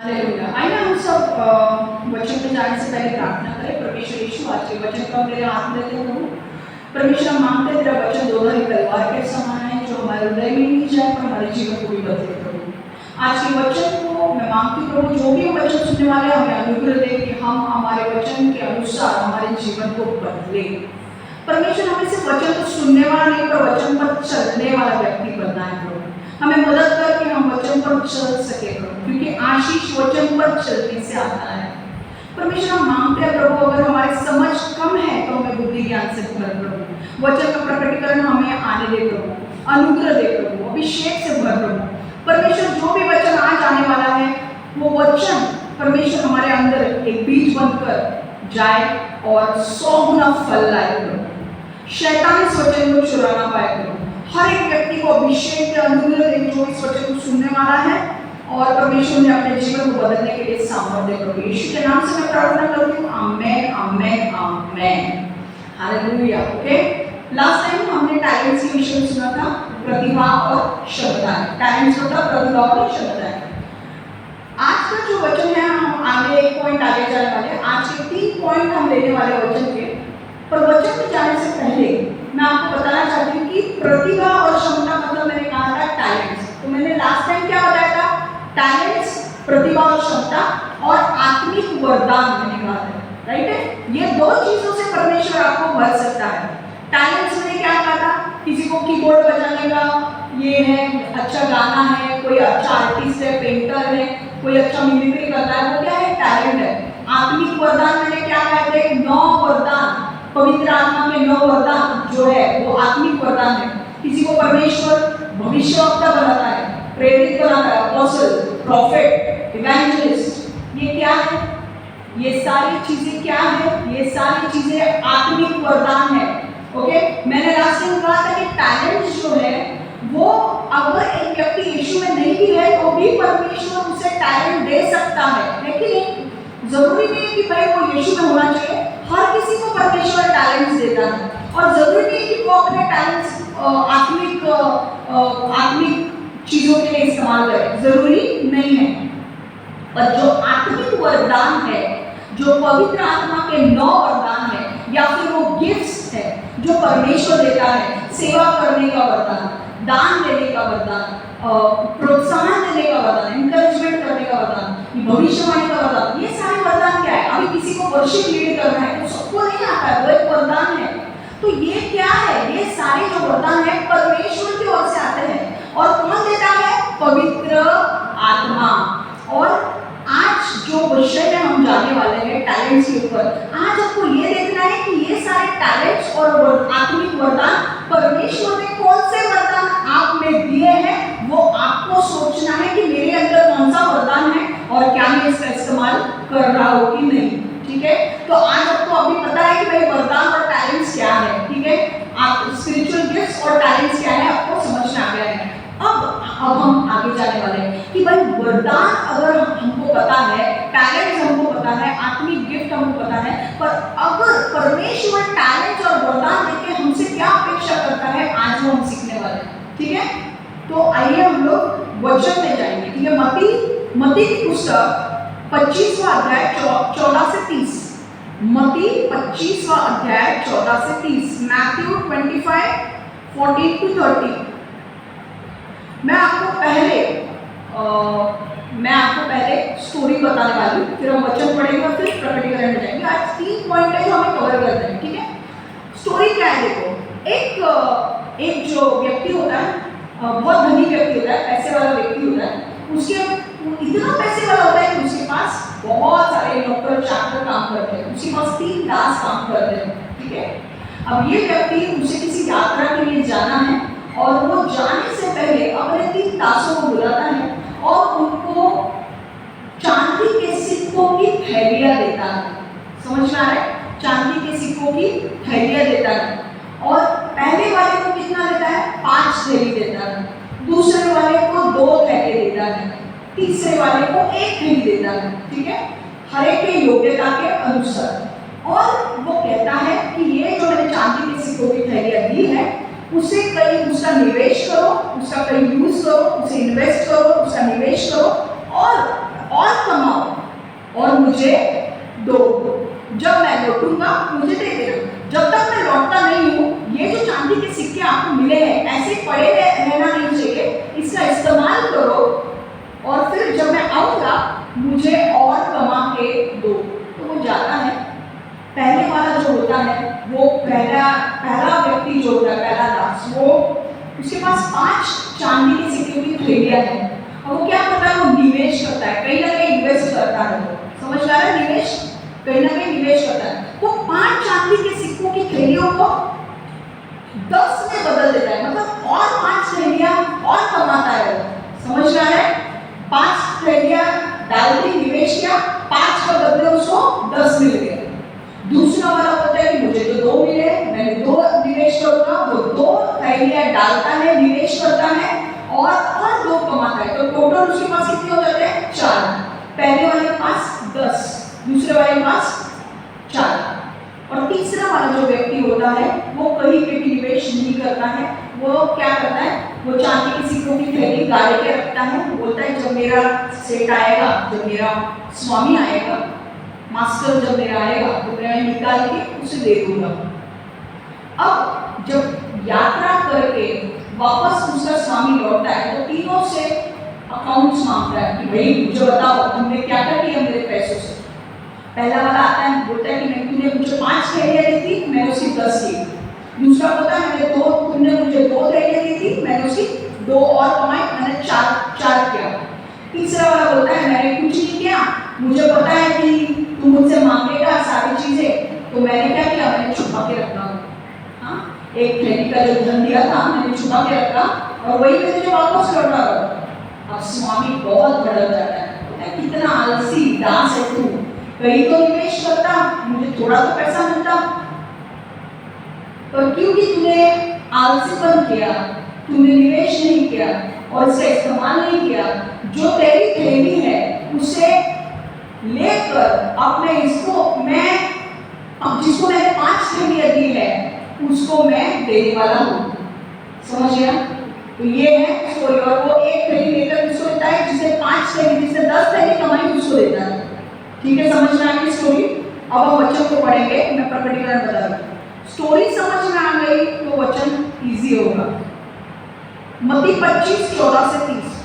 Hallelujah. आइए हम सब वचन पे जाने से पहले प्रार्थना करें। परमेश्वर यीशु, आज के वचन को हम तेरे हाथ में देते हैं प्रभु। परमेश्वर, हम मांगते हैं तेरा वचन दोधारी तलवार के समान है, जो हमारे हृदय में नहीं जाए पर हमारे जीवन को भी बदले प्रभु। आज के वचन को मैं मांगती हूँ प्रभु, जो भी वचन सुनने वाले हैं हमें अनुग्रह दे कि हम हमारे वचन के अनुसार हमारे जीवन को बदले। परमेश्वर, हमें सिर्फ वचन को सुनने वाला नहीं पर वचन पर चलने वाला व्यक्ति बनना है प्रभु। हमें मदद कर कि हम वचन पर चल सके प्रभु, क्योंकि आशीष वचन पर चलने से आता है। परमेश्वर, हम मांगते हैं प्रभु, अगर हमारी समझ कम है तो हमें बुद्धि ज्ञान से भर प्रभु। वचन का प्रकटीकरण हमें आने दे प्रभु, अनुग्रह दे प्रभु, अभिषेक से भर प्रभु। परमेश्वर, जो भी वचन आज आने वाला है वो वचन परमेश्वर हमारे अंदर एक बीज बनकर जाए और 100 गुना फल लाए प्रभु। शैतान इस वचन को चुरा ना पाए प्रभु। हर एक व्यक्ति को अभिषेक के अनुग्रह दे जो इस वचन को सुनने वाला है, और परमेश्वर ने अपने जीवन को बदलने के लिए सामर्थ्य प्रभु यीशु के नाम से मैं प्रार्थना करती हूँ। आमेन, आमेन, आमेन। हालेलुया। ओके, लास्ट टाइम हमने टैलेंट्स के विषय में सुना था, प्रतिभा और क्षमता। टैलेंट्स होता प्रतिभा और क्षमता है। आज का जो वचन है, हम आगे एक पॉइंट आगे जाने वाले हैं। आज के 3 पॉइंट हम लेने वाले वचन के, पर वचन में जाने से पहले मैं आपको बताना चाहती हूँ कि प्रतिभा और क्षमता मतलब मैंने कहा था टैलेंट्स। तो मैंने लास्ट टाइम क्या बताया था? टैलेंट्स, प्रतिभा और क्षमता और आत्मिक वरदान मैंने कहा था, राइट है। ये 2 चीजों से परमेश्वर आपको भर सकता है। टैलेंट्स मैंने क्या कहा था? किसी को कीबोर्ड बजाने का ये है, अच्छा गाना है, कोई अच्छा आर्टिस्ट है, पेंटर है, कोई अच्छा मिमिक्री करता है, वो क्या है? टैलेंट है। आत्मिक वरदान मैंने क्या कहा थे? 9 वरदान, पवित्र आत्मा के 9 वरदान जो है वो आत्मिक वरदान है। किसी को परमेश्वर भविष्यवक्ता बनाता है, प्रेरित बनाता है, अपोस्टल, प्रॉफिट, इवेंजलिस्ट। ये क्या है? ये सारी चीजें क्या है? ये सारी चीजें आत्मिक वरदान है। ओके, मैंने लास्ट टाइम कहा था कि टैलेंट्स जो है वो अगर एक व्यक्ति यीशु में नहीं भी है तो भी परमेश्वर उसे टैलेंट दे सकता है कि नहीं? जरूरी नहीं है कि भाई वो यीशु में होना चाहिए। हर किसी को परमेश्वर टैलेंट्स देता है, और जरूरी नहीं है कि वो अपने टैलेंट्स आत्मिक चीजों के लिए इस्तेमाल करे, जरूरी नहीं है। पर जो आत्मिक वरदान है, जो पवित्र आत्मा के 9 वरदान है, या फिर वो गिफ्ट्स है जो परमेश्वर देता है, सेवा करने का वरदान, दान देने का वरदान, प्रोत्साहन देने का वरदान, एनकरेजमेंट करने का वरदान, भविष्यवाणी का वरदान, ये सारे वरदान क्या है? अभी किसी को वर्शिप लीड करना है तो सबको नहीं आता है, वो एक वरदान है। तो ये क्या है? ये सारे जो वरदान है परमेश्वर की ओर से आते हैं, और कौन देता है? पवित्र आत्मा। और आज जो विषय में हम जाने वाले हैं टैलेंट्स के ऊपर, आज आपको ये देखना है कि ये सारे टैलेंट्स और आत्मिक वरदान परमेश्वर ने कौन से वरदान आप में दिए हैं, वो आपको सोचना है कि मेरे अंदर कौन सा वरदान है और क्या मैं इसका इस्तेमाल कर रहा हूँ कि नहीं। ठीक है, तो आज आपको अभी पता है कि भाई वरदान और टैलेंट्स क्या है। ठीक है, आप स्पिरिचुअल गिफ्ट्स और टैलेंट्स क्या है आपको समझ में आ गया है। अब हम आगे जाने वाले हैं कि भाई वरदान अगर हमको पता है, टैलेंट्स हमको पता है, आत्मिक गिफ्ट हमको पता है, पर अगर परमेश्वर टैलेंट्स और वरदान देके हमसे क्या अपेक्षा करता है, आज वो हम सीखने वाले हैं। ठीक है, तो आइए हम लोग वचन में जाएंगे। ठीक है, मत्ती की पुस्तक 25वां अध्याय 14 से 30। मत्ती 25वां अध्याय 14 से 30। मैथ्यू 25:14-30। मैं आपको पहले स्टोरी बताने वाली हूँ, फिर हम वचन पढ़ेंगे और फिर प्रकटीकरण में जाएंगे। आज 3 पॉइंट है जो हमें कवर करते हैं। ठीक है, स्टोरी क्या है? देखो, एक जो व्यक्ति होता है, बहुत धनी व्यक्ति होता है, पैसे वाला व्यक्ति होता है। उसके इतना पैसे वाला होता है कि उसके पास बहुत सारे नौकर चाकर काम करते हैं, उसके पास 3 दास काम करते हैं। ठीक है, अब ये व्यक्ति, उसे किसी यात्रा के लिए जाना है, और वो जाने से पहले अपने 3 दासों को बुलाता है और उनको चांदी के सिक्कों की थैलियां देता है। समझ में आ रहा है? चांदी के सिक्कों की थैलियां देता है, और पहले वाले को कितना देता है? 5 थैली देता है, दूसरे वाले को 2 थैली देता है, तीसरे वाले को 1 थैली देता है। ठीक है, हर एक के योग्यता के अनुसार। और वो कहता है कि ये जो मैंने चांदी के सिक्कों की थैलियां दी है, उसे कहीं उसका निवेश करो, उसका कहीं यूज करो, उसे इन्वेस्ट करो, उसका निवेश करो, और कम मुझे दो, जब मैं लौटूंगा मुझे दे देना। जब तक मैं लौटता नहीं हूँ, ये जो चांदी के सिक्के आपको मिले हैं ऐसे पड़े रहना नहीं चाहिए, इसका इस्तेमाल करो और फिर जब मैं आऊँगा मुझे और कमा के दो। तो वो जाता है, पहले वाला जो होता है वो पहला व्यक्ति जो होता है, पहला दास, वो उसके पास 5 चांदी के सिक्के की थैलियां है और वो क्या करता है, वो निवेश करता है, कहीं ना कहीं इन्वेस्ट करता है। वो समझ रहा है, निवेश कहीं ना कहीं निवेश करता है। वो 5 चांदी के सिक्कों की थैलियों को 10 में बदल देता है, मतलब और 5 थैलियां और कमाता है। समझ रहा है, 5 थैलियां डालती, निवेश किया, 5 का बदले उसको 10 मिल गया। दूसरा वाला होता है कि मुझे तो 2 मिले, मैंने 2 निवेश करूंगा, वो 2 थैलियां डालता है, निवेश करता है और 2 कमाता है। तो टोटल उसके पास कितने हो जाते हैं, 4। पहले वाले के पास 10, दूसरे वाले के पास 4। और तीसरा वाला जो व्यक्ति होता है वो कहीं पे भी निवेश नहीं करता है। वो क्या करता है, वो चांदी के सिक्कों की थैली गाड़ के रखता है, बोलता है जब मेरा सेठ आएगा, जब मेरा स्वामी आएगा, मास्टर जब मेरा आएगा तो मैं निकाल के उसे दे दूंगा। अब जब यात्रा करके वापस उसका स्वामी लौटता है तो तीनों से अकाउंट्स मांगता है कि भाई मुझे बताओ तुमने क्या क्या किया मेरे पैसों से। पहला वाला आता है, बोलता है कि तूने मुझे 5 थैलियां दी थी, मैंने उसकी 10 दी। दूसरा बोलता है तुमने मुझे 2 थैलियां दी थी, मैंने उसकी 2 और कमाई, मैंने 4 किया। तीसरा वाला बोलता है मैंने कुछ नहीं किया, मुझे पता है कि तू मुझसे मांगेगा सारी चीजें, तो मैंने क्या किया, मैंने छुपा के रखा। हाँ, एक थैली का जो धन दिया था मैंने छुपा के रखा और वही मैं तुझे वापस लौटा। अब स्वामी बहुत भड़क जाता है, कितना आलसी दास है तू, कहीं तो निवेश करता, मुझे थोड़ा तो पैसा मिलता, पर क्योंकि तूने आलसीपन किया, तूने निवेश नहीं किया और इसका इस्तेमाल नहीं किया, जो तेरी थैली है उसे लेकर अपने जिसको मैंने 5 थैलियां दी है उसको मैं देने वाला हूँ। समझ गया? तो ये है स्टोरी। और वो एक थैली लेकर किसको देता है, जिसने 5 थैली, जिसने 10 थैली कमाई उसको देता है। ठीक है, समझ में आ गई स्टोरी? अब हम वचन को पढ़ेंगे, मैं प्रकटीकरण बता रहा हूँ। स्टोरी समझ में आ गई तो वचन इजी होगा। मत्ती 25:14 से 30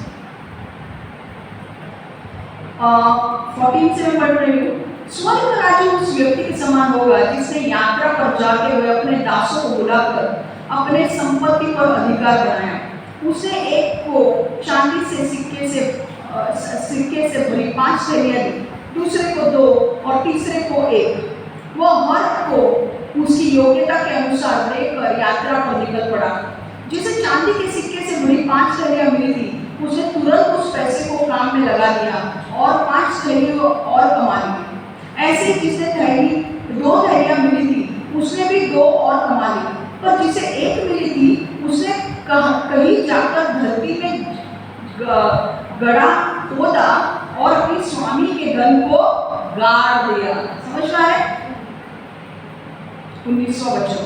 14 से मैं पढ़ रही हूँ। स्वर्ग का राज्य उस व्यक्ति के समान होगा जिसने यात्रा पर जाते हुए अपने दासों को बुलाकर अपने संपत्ति पर अधिकार बनाया। उसने एक को चांदी से सिक्के से भरी 5 थैलियां दी, दूसरे को 2 और तीसरे को 1। वह हर को उसकी योग्यता के अनुसार लेकर यात्रा पर निकल पड़ा। जिसे चांदी के सिक्के से भरी 5 थैलियां मिली थी, उसने तुरंत उस पैसे को काम में लगा दिया और 5 थैलियां और कमा ली। ऐसे जिसे 2 थैलियां मिली थी, उसने भी 2 और कमा ली। पर जिसे 1 मिली थी, उसने कहीं जाकर धरती में गड़ा खोदा और अपने स्वामी के धन को गाड़ दिया। समझ रहा है? 19वां वचन।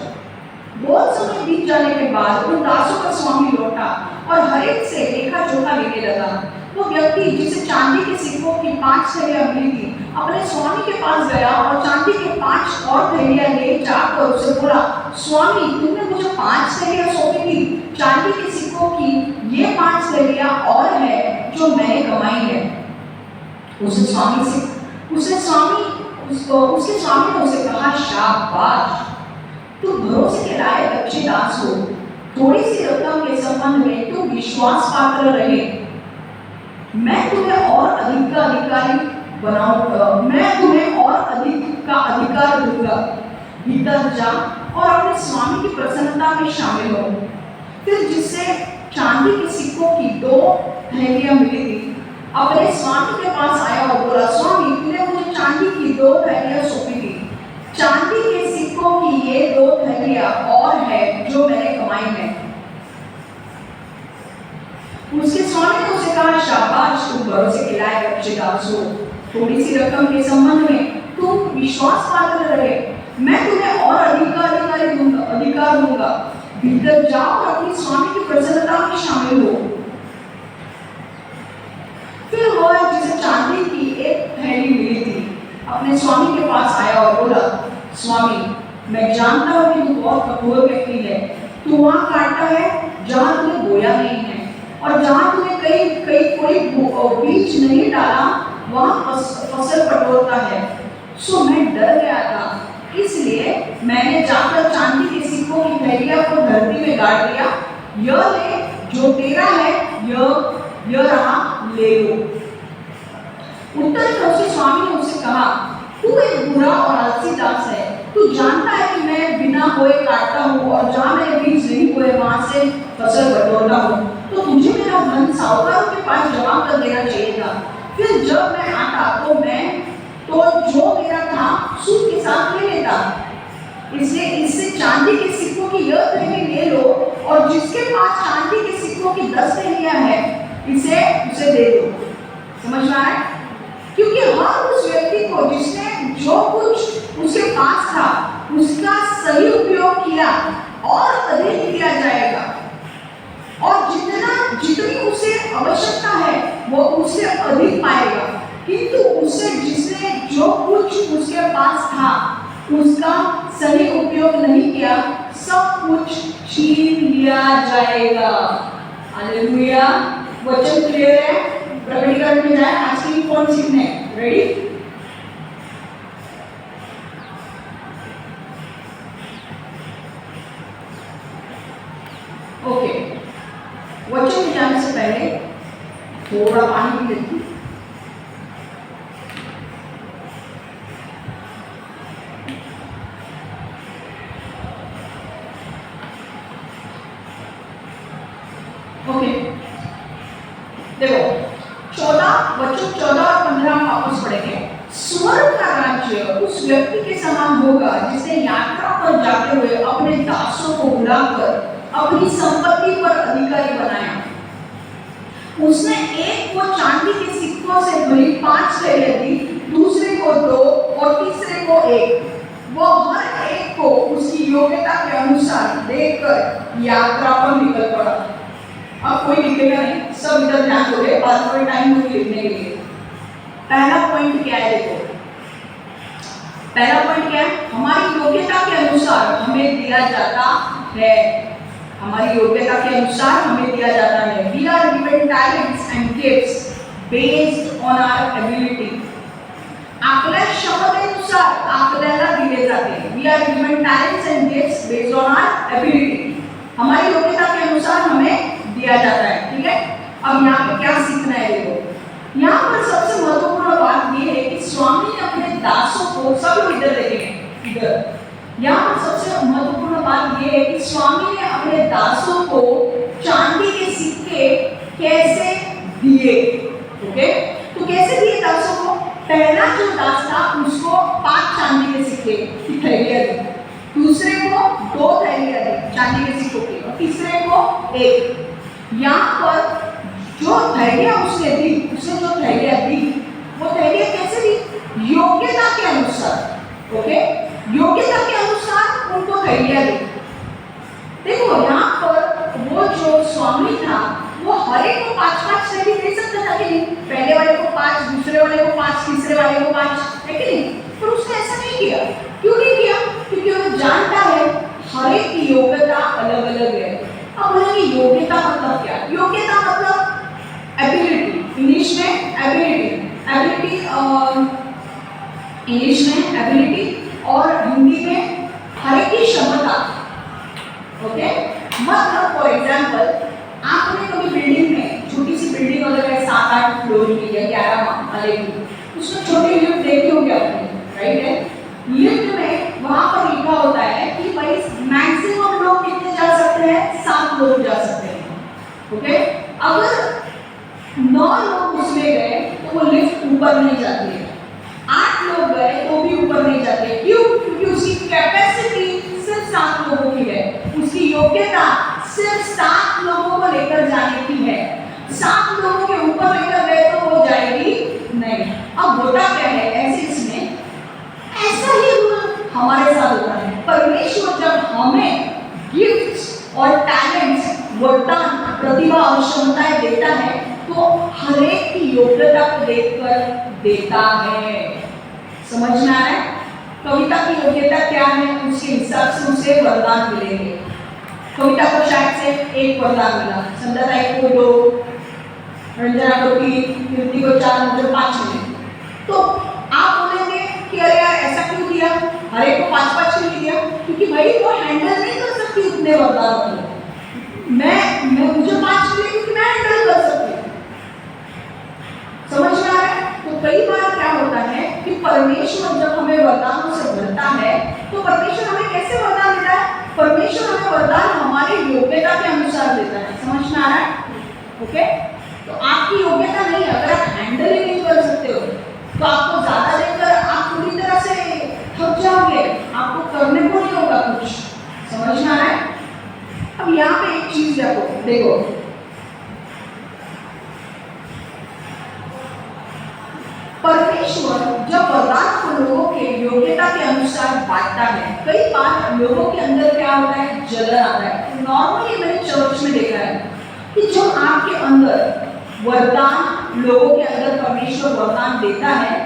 बहुत समय बीत जाने के बाद उन दासों का स्वामी लौटा और हर एक से लेखा जोखा लेने लगा। वो व्यक्ति जिसे चांदी के सिक्कों की 5 थैलियां मिली थी, अपने स्वामी के पास गया और चांदी के 5 और थैलियां ले जाकर उसे बोला, स्वामी तुमने मुझे 5 थैलियां सौंपी थी, चांदी के सिक्कों की ये 5 थैलियां और है जो मैंने कमाई है। उसके स्वामी ने उसे कहा, शाबाश, तू भरोसे के लायक अच्छे दास हो। थोड़ी सी रकम के संबंध में तू विश्वास पात्र रहे, मैं तुम्हें और अधिक का अधिकारी बनाऊंगा, मैं तुम्हें और अधिक का अधिकार दूंगा। भीतर जा और अपने स्वामी की प्रसन्नता में शामिल हो। फिर जिससे चांदी के सिक्कों की 2 थैलियां मिली थी, अपने स्वामी के पास आया और बोला, स्वामी तूने मुझे चांदी की 2 थैलियां सौंपी थी, चांदी के सिक्कों की ये 2 थैलियां और है जो मैंने कमाई है। उसके स्वामी ने उसे कहा, शाबाश, तुम भरोसे के लायक अच्छे दास हो। थोड़ी सी रकम के संबंध में तुम विश्वास पात्र रहे, मैं तुम्हें और अधिकार दूंगा। भीतर जाओ और अपनी स्वामी की प्रसन्नता में शामिल हो। फिर वह जिसे चांदी की 1 थैली मिली थी, अपने स्वामी के पास आया और बोला, स्वामी मैं जानता हूँ कि तू बहुत कठोर व्यक्ति है, तू वहाँ काटता है जहाँ तूने बोया नहीं है, और जहाँ तूने कोई बीज नहीं डाला वहाँ फसल कटोरता है। सो मैं डर गया था, इसलिए मैंने जाकर चांदी के सिक्कों की थैलियाँ को धरती में गाड़ दिया। यह ले जो तेरा है, यह रहा, ले लो। उत्तर में उसके स्वामी ने उससे कहा, तू एक बुरा और आलसी दास है, तू जानता है कि मैं बिना बोए काटता हूँ और जहाँ मैंने बीज नहीं बोए वहाँ से फसल बटोरता हूँ, तो तुझे मेरा धन साहूकारों के पास जमा कर देना चाहिए था। फिर जब मैं आता तो जो मेरा था सूद के साथ ले लेता। इसलिए इससे चांदी के सिक्कों की यह थैली ले लो, और जिसके पास चांदी के सिक्कों की 10 थैलियां हैं उसे दे दो। समझ में आया? क्योंकि हर उस व्यक्ति को जिसने जो कुछ उसके पास था उसका सही उपयोग किया और अधिक दिया जाएगा, और जितनी उसे आवश्यकता है वो उससे अधिक पाएगा। किंतु उससे जिसने जो कुछ उसके पास था उसका सही उपयोग नहीं किया, सब कुछ छीन लिया जाएगा। हालेलुया। वचन क्लियर है? प्रकटीकरण में जाए, आज की कौन सीखने? रेडी? ओके, वचन में जाने से पहले थोड़ा पानी पी लेती हूँ। ओके, देखो 14 और 15 हम वापस पढ़ेंगे। स्वर्ग का राज्य उस व्यक्ति के समान होगा जिसने यात्रा पर जाते हुए अपने दासों को बुलाकर अपनी संपत्ति पर अधिकारी बनाया। उसने एक को चांदी के सिक्कों से भरी 5 थैलियां दी, दूसरे को 2 और तीसरे को 1। वो हर एक को उसकी योग्यता के अनुसार देकर यात्रा पर निकल पड़ा। अब कोई लिखेगा नहीं, सब इधर ध्यान दोगे, बाद में टाइम होगी लिखने के लिए। पहला पॉइंट क्या है? देखो, पहला पॉइंट क्या है? हमारी योग्यता के अनुसार हमें दिया जाता है। हमारी योग्यता के अनुसार हमें दिया जाता है। We are given talents and gifts based on our ability. आपल्या क्षमतेनुसार आपल्याला दिले जाते हैं। We are given talents and gifts based on our ability. हमारी योग्यता के अनुसार हमें दिया जाता है। ठीक है, अब यहाँ पे क्या सीखना है? देखो, यहाँ पर सबसे महत्वपूर्ण बात ये है कि स्वामी ने अपने दासों को, सब इधर देखेंगे, इधर, यहाँ पर सबसे महत्वपूर्ण बात ये है कि स्वामी ने अपने दासों को चांदी के सिक्के कैसे दिए। ओके, तो कैसे दिए दासों को? पहला जो दास था उसको 5 चांदी के सिक्के की थैलियां दी, दूसरे को 2 थैलियां दी चांदी के सिक्कों की, और तीसरे को 1। यहाँ पर जो थैलियां उसने दी, उसने जो थैलियां दी वो थैलियां कैसे दी? योग्यता के अनुसार। ओके, योग्यता के अनुसार उनको थैलियां दी। देखो, यहाँ पर वो जो स्वामी था वो हर एक को 5-5 थैली दे सकता था कि नहीं? पहले वाले को 5, दूसरे वाले को 5, तीसरे वाले को 5, है कि नहीं? पर उसने ऐसा नहीं किया। क्यों नहीं किया? क्योंकि वो जानता है हर एक की योग्यता अलग अलग है। अब बोलेंगे योग्यता मतलब क्या? योग्यता मतलब एबिलिटी, इंग्लिश में एबिलिटी, इंग्लिश में एबिलिटी और हिंदी में हर एक की क्षमता। ओके, मतलब फॉर एग्जांपल आपने कभी बिल्डिंग में, छोटी सी बिल्डिंग अगर है 7-8 फ्लोर की या 11 माले की, उसमें छोटी लिफ्ट देखी होगी आपने, राइट है? लिफ्ट में वहां पर लिखा होता है कि भाई मैक्सिमम लोग कितने जा सकते हैं? 7 लोग जा सकते हैं। ओके, अगर 9 लोग उसमें गए तो वो लिफ्ट ऊपर नहीं जाती है, 8 लोग गए तो भी ऊपर नहीं जाते। क्यों? क्योंकि उसकी कैपेसिटी सिर्फ 7 लोगों की है, उसकी योग्यता सिर्फ 7 लोगों को लेकर जाने की है। 7 लोगों के ऊपर लेकर गए तो वो जाएगी नहीं। अब होता क्या है ऐसे इसमें? ऐसा ही हमारे साथ होता है। परमेश्वर जब हमें गिफ्ट्स और टैलेंट्स, वरदान, प्रतिभा और क्षमताएं देता है तो हर एक की योग्यता को देखकर देता है। समझ में आ रहा है? कविता की योग्यता क्या है, उसके हिसाब से उसे वरदान मिलेंगे। कविता को शायद से 1 वरदान मिला, संध्याताई को 2, रंजना को 3, कीर्ति को 4, मुझे 5 मिले। तो आप बोलेंगे कि अरे यार ऐसा क्यों दिया, हर एक को 5-5 क्यों दिया? क्योंकि भाई वो हैंडल नहीं कर सकती उतने वरदानों को। मुझे 5 मिले क्योंकि मैं हैंडल कर सकती हूँ। समझ में आ रहा है? तो कई बार क्या होता है कि परमेश्वर जब हमें वरदानों से भरता है तो परमेश्वर हमें कैसे वरदान देता है? परमेश्वर हमें वरदान हमारी योग्यता के अनुसार देता है। समझ में आ रहा है? ओके, तो आपकी योग्यता नहीं है, अगर आप हैंडल ही नहीं कर सकते हो तो आपको ज्यादा देकर आप पूरी तरह से थक जाओगे, आपको करने को नहीं होगा कुछ। समझ में आ रहा है? अब यहाँ पे एक चीज देखो, परमेश्वर जब वरदान को लोगों के योग्यता के अनुसार बांटता है, कई बार लोगों के अंदर क्या होता है, जलन आता है। नॉर्मली मैंने चर्च में देखा है कि जब आपके अंदर वरदान, लोगों के अंदर परमेश्वर वरदान देता है,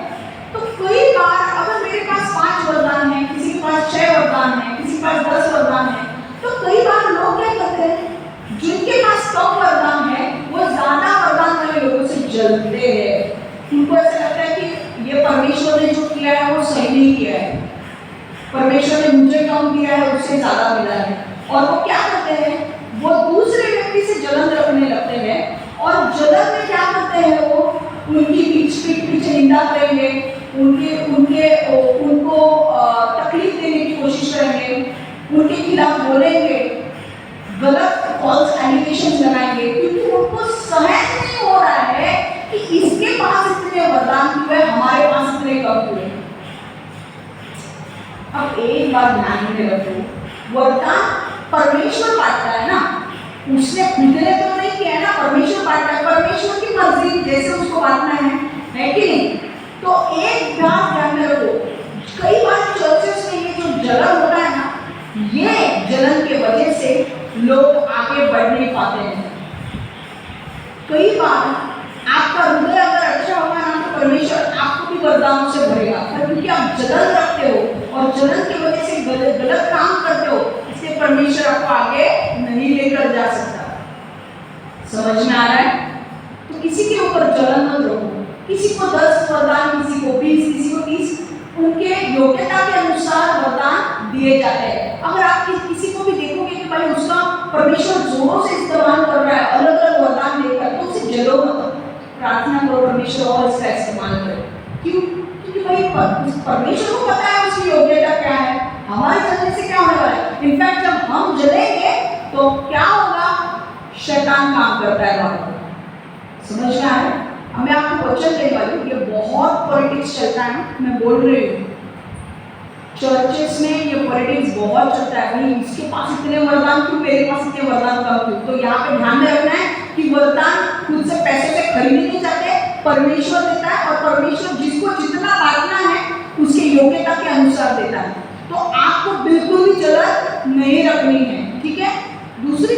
तो कई बार अगर मेरे पास 5 वरदान है, किसी के पास 6 वरदान है, किसी के पास 10 वरदान है, तो कई बार लोग क्या करते हैं, जिनके पास कम वरदान है वो ज्यादा वरदान वाले लोगों से जलते हैं। उनको ऐसा लगता है कि ये परमेश्वर ने जो किया है वो सही नहीं किया है, परमेश्वर ने मुझे कम दिया है, उससे ज्यादा मिला है। और वो क्या करते हैं, वो दूसरे व्यक्ति से जलन रखने लगते हैं, और जलन में क्या करते हैं, वो उनकी पीछे निंदा करेंगे, उनको तकलीफ देने की कोशिश करेंगे, उनके खिलाफ बोलेंगे, गलत फॉल्स एलिगेशन लगाएंगे, क्योंकि उनको सहन नहीं हो रहा है कि इसके पास इतने वरदान क्यों है, हमारे पास इतने कम क्यों है। अब एक बात ध्यान में रखो, वरदान परमेश्वर बांटता है ना, उसने खुद ने तो नहीं किया है ना, परमेश्वर बांटता है, परमेश्वर की मर्जी जैसे उसको बांटना है कि नहीं? तो एक बात ध्यान में रखो, कई बार चर्चेस में ये जो जलन होता है ना, ये जलन के वजह से लोग आगे बढ़ नहीं पाते हैं। कई बार आपका हृदय अगर अच्छा होगा ना, तो परमेश्वर आपको भी वरदानों से भरेगा, पर क्योंकि आप जलन रखते हो और जलन की वजह से गलत काम करते हो, इसलिए परमेश्वर आपको आगे नहीं लेकर जा सकता। समझ में आ रहा है? तो किसी के ऊपर जलन मत रखो, किसी को 10 वरदान, किसी को 20, किसी को 30, उनके योग्यता के अनुसार वरदान दिए जाते हैं। अगर आप किसी को भी देखोगे कि भाई उसका परमेश्वर जोरों से इस्तेमाल कर रहा है, अलग अलग वरदान देकर, तो उसे जलो मत, प्रार्थना करो परमेश्वर और इसका इस्तेमाल करो। क्यों? क्योंकि भाई परमेश्वर को पता है उसकी योग्यता क्या है, हमारे जलने से क्या होने वाला है। इनफैक्ट जब हम जलेंगे तो क्या होगा, शैतान काम करता है बाहर। समझ में आ रहा है? मैं आपको वचन दे वाली हूँ, ये बहुत पॉलिटिक्स चलता है, मैं बोल रही हूँ चर्चेस में ये पॉलिटिक्स बहुत चलता है, भाई इसके पास इतने वरदान क्यों, मेरे पास इतने वरदान कम क्यों। तो यहाँ पे ध्यान में रखना है कि वरदान खुद से पैसे से खरीदे नहीं जाते, परमेश्वर देता है, और परमेश्वर जिसको जितना बांटना है उसके योग्यता के अनुसार देता है। तो आपको बिल्कुल भी जलन नहीं रखनी है, ठीक है? दूसरा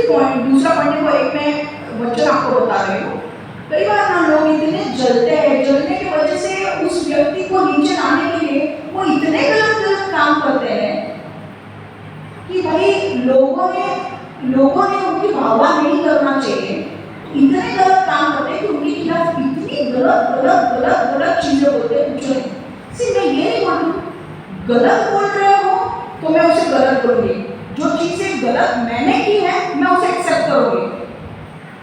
पॉइंट को एक मैं वचन आपको बता रही हूँ। कई बार ना लोग इतने जलते हैं, जलने की वजह से उस व्यक्ति को नीचे लाने के लिए वो इतने गलत काम करते हैं कि भाई लोगों ने उनकी वाहवा नहीं करना चाहिए, इतने गलत काम करते हैं कि उनके खिलाफ इतनी गलत चीजें बोलते हैं, कुछ नहीं। सिर्फ मैं ये नहीं बोलूँ, गलत बोल रहे हो तो मैं उसे गलत बोलूंगी, जो चीजें गलत मैंने की है मैं उसे एक्सेप्ट करूंगी,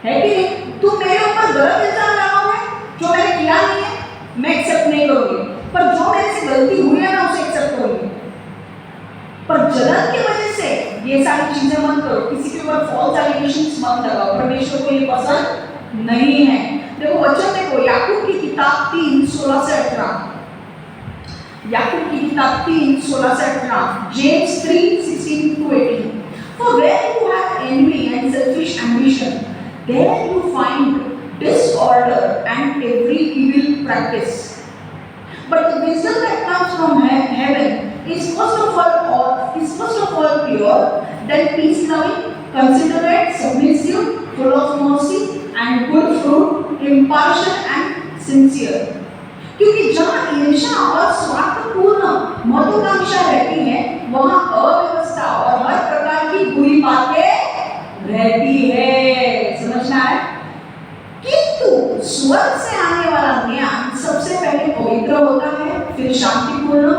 है कि नहीं? तुम मेरे ऊपर गलत इल्जाम लगाओगे, जो मैंने किया नहीं है मैं एक्सेप्ट नहीं करूंगी, पर जो मेरे से गलती हुई है मैं उसे एक्सेप्ट करूंगी। पर जलन की वजह से ये सारी चीजें मत करो, किसी के ऊपर फॉल्स एलिगेशंस मत लगाओ, परमेश्वर को ये पसंद नहीं है। देखो वचन देखो, याकूब की किताब 3:16 से 18, याकूब की किताब 3:16 से 18, James 3:16 to 18। For where you have envy and selfish ambition, there you find disorder and every evil practice. But the wisdom that comes from heaven is first of all pure, then peace-loving, considerate, submissive, full of mercy and good fruit, impartial and sincere. क्योंकि जहाँ ईर्ष्या और स्वार्थ पवित्र होता है, फिर शांतिपूर्ण,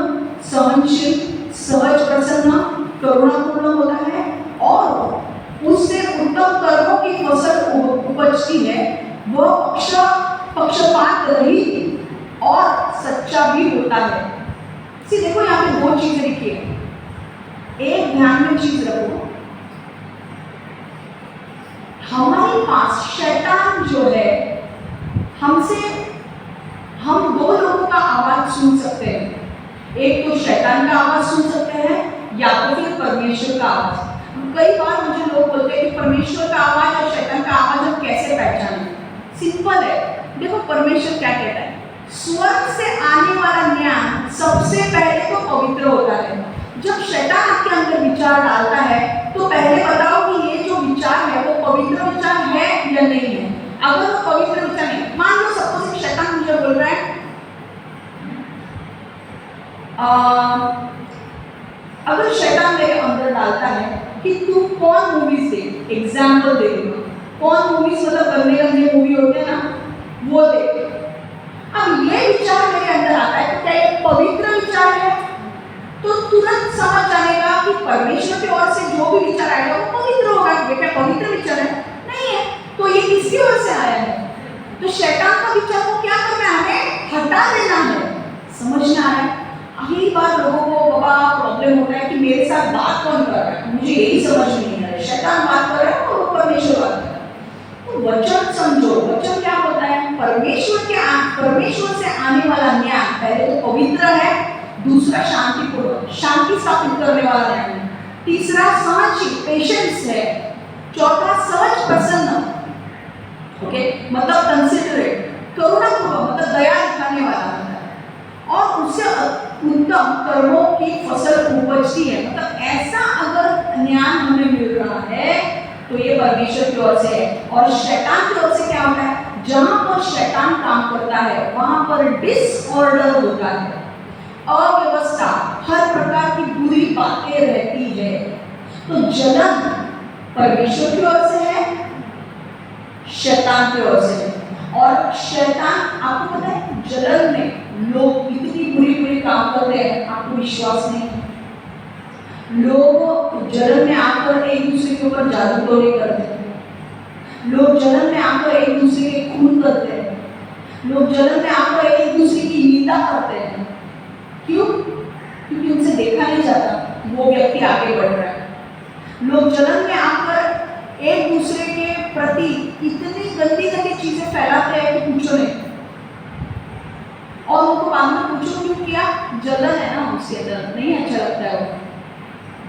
सहनशील, सहज प्रसन्न, करुणापूर्ण होता है और उससे उत्तम कर्मों की फसल उपजती है। वह पक्षपात रहित और सच्चा भी होता है। देखो यहाँ पे दो चीजें लिखी है। एक ध्यान में चीज रखो, हमारे पास शैतान जो है, हम दो लोगों का आवाज सुन सकते हैं। एक तो शैतान का आवाज सुन सकते हैं या तो फिर परमेश्वर का आवाज। कई बार मुझे लोग बोलते हैं कि परमेश्वर का आवाज और शैतान का आवाज हम कैसे पहचानें। सिंपल है, देखो परमेश्वर क्या कहता है, स्वर्ग से आने वाला ज्ञान सबसे पहले तो पवित्र होता है। जब शैतान आपके अंदर विचार डालता है तो पहले बताओ कि ये जो विचार है वो पवित्र विचार है या नहीं है। अगर वो पवित्र विचार नहीं, मान लो सपोज शैतान मुझे बोल रहा है अगर शैतान मेरे अंदर डालता है कि तू कौन मूवीज देख, एग्जाम्पल दे दूंगा, कौन मूवीज मतलब गंदे गंदे मूवी होते हैं ना, वो देख। अब ये विचार मेरे अंदर आता है तो क्या ये पवित्र विचार है? तो तुरंत समझ जाएगा कि परमेश्वर की ओर से जो भी विचार आएगा वो पवित्र होगा। ये क्या पवित्र विचार है? नहीं है। तो ये किसकी ओर से आया है? तो शैतान का विचार को क्या करना है? हमें हटा देना है। समझ में आ रहा है? यही बात लोगों को बाबा प्रॉब्लम होता है कि मेरे साथ बात कौन कर रहा है, मुझे यही समझ में नहीं आ रहा है। शैतान बात कर रहा है और परमेश्वर बात कर रहा है। तो वचन समझो, वचन क्या होता है? परमेश्वर से आने वाला ज्ञान पहले तो पवित्र है, दूसरा शांतिपूर्ण, शांति स्थापित करने वाला ज्ञान है, तीसरा सहनशील, पेशेंस है, चौथा सहज प्रसन्न, ओके मतलब कंसिडरेट, करुणापूर्वक मतलब दया दिखाने वाला होता है, और उससे उत्तम कर्मों की फसल उपजती है। मतलब ऐसा अगर ज्ञान हमें मिल रहा है तो ये परमेश्वर की ओर से है। और शैतान की ओर से क्या होता है? जहां पर शैतान काम करता है वहां पर डिसऑर्डर होता है, अव्यवस्था, हर प्रकार की बुरी बातें रहती है। तो जलन परमेश्वर की ओर से है, शैतान की ओर से है। और शैतान, आपको पता है जलन में लोग इतनी बुरी काम करते हैं, आपको विश्वास नहीं है। लोग जलन में आकर एक दूसरे के ऊपर जादू टोने करते हैं, लोग जलन में आकर एक दूसरे के खून करते हैं, लोग जलन में आकर एक दूसरे की निंदा करते हैं। क्यों? क्योंकि उनसे देखा नहीं जाता वो व्यक्ति आगे बढ़ रहा है। लोग जलन में आकर एक दूसरे के प्रति इतनी गंदी चीजें फैलाते हैं कि पूछो नहीं, और उनको बाद में पूछो क्यों किया? जलन है ना उसके अंदर, नहीं अच्छा लगता है वो।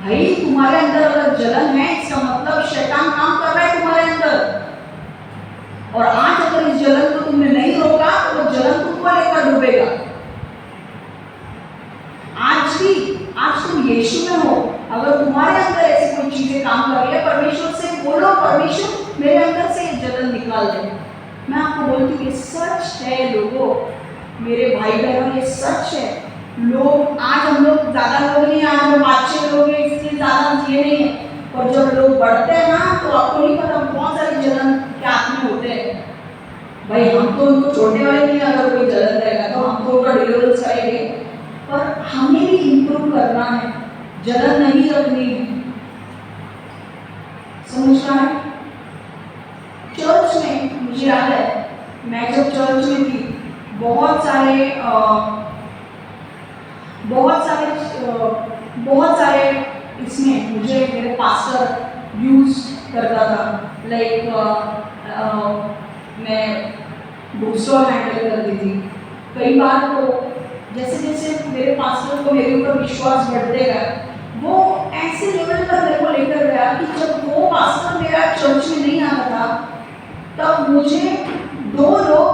भाई तुम्हारे अंदर अगर जलन है इसका मतलब शैतान काम कर रहा है तुम्हारे अंदर, और आज अगर इस जलन को तुमने नहीं रोका तो वो जलन तुमको लेकर डूबेगा। आज तुम यीशु में हो, अगर तुम्हारे अंदर ऐसी कोई चीजें काम कर रही है, परमेश्वर से बोलो, परमेश्वर मेरे अंदर से जलन निकाल दे। मैं आपको बोलती हूँ ये सच है लोगों, मेरे भाई बहनों ये सच है। लोग आज हम लोग ज्यादा लोग नहीं, आज हम 5-6 लोग हैं इसलिए ज्यादा ये नहीं है, और जब लोग बढ़ते हैं ना तो आपको नहीं पता बहुत सारी जलन क्या में होते हैं। भाई हम तो उनको छोड़ने वाले नहीं, अगर कोई जलन रहेगा तो हम तो उनका डिलीवरेंस करेंगे, पर हमें भी इम्प्रूव करना है, जलन नहीं रखनी है। समझना है? चर्च में मुझे याद है मैं जब चर्च में थी, बहुत सारे इसमें मुझे मेरे पास्टर यूज करता था। लाइक मैं बुक स्टॉल हैंडल करती थी। कई बार तो जैसे जैसे मेरे पास्टर को मेरे ऊपर विश्वास बढ़ते गया, वो ऐसे लेवल पर मेरे को लेकर गया कि जब वो पास्टर मेरा चर्च में नहीं आता था तब मुझे 2 लोग,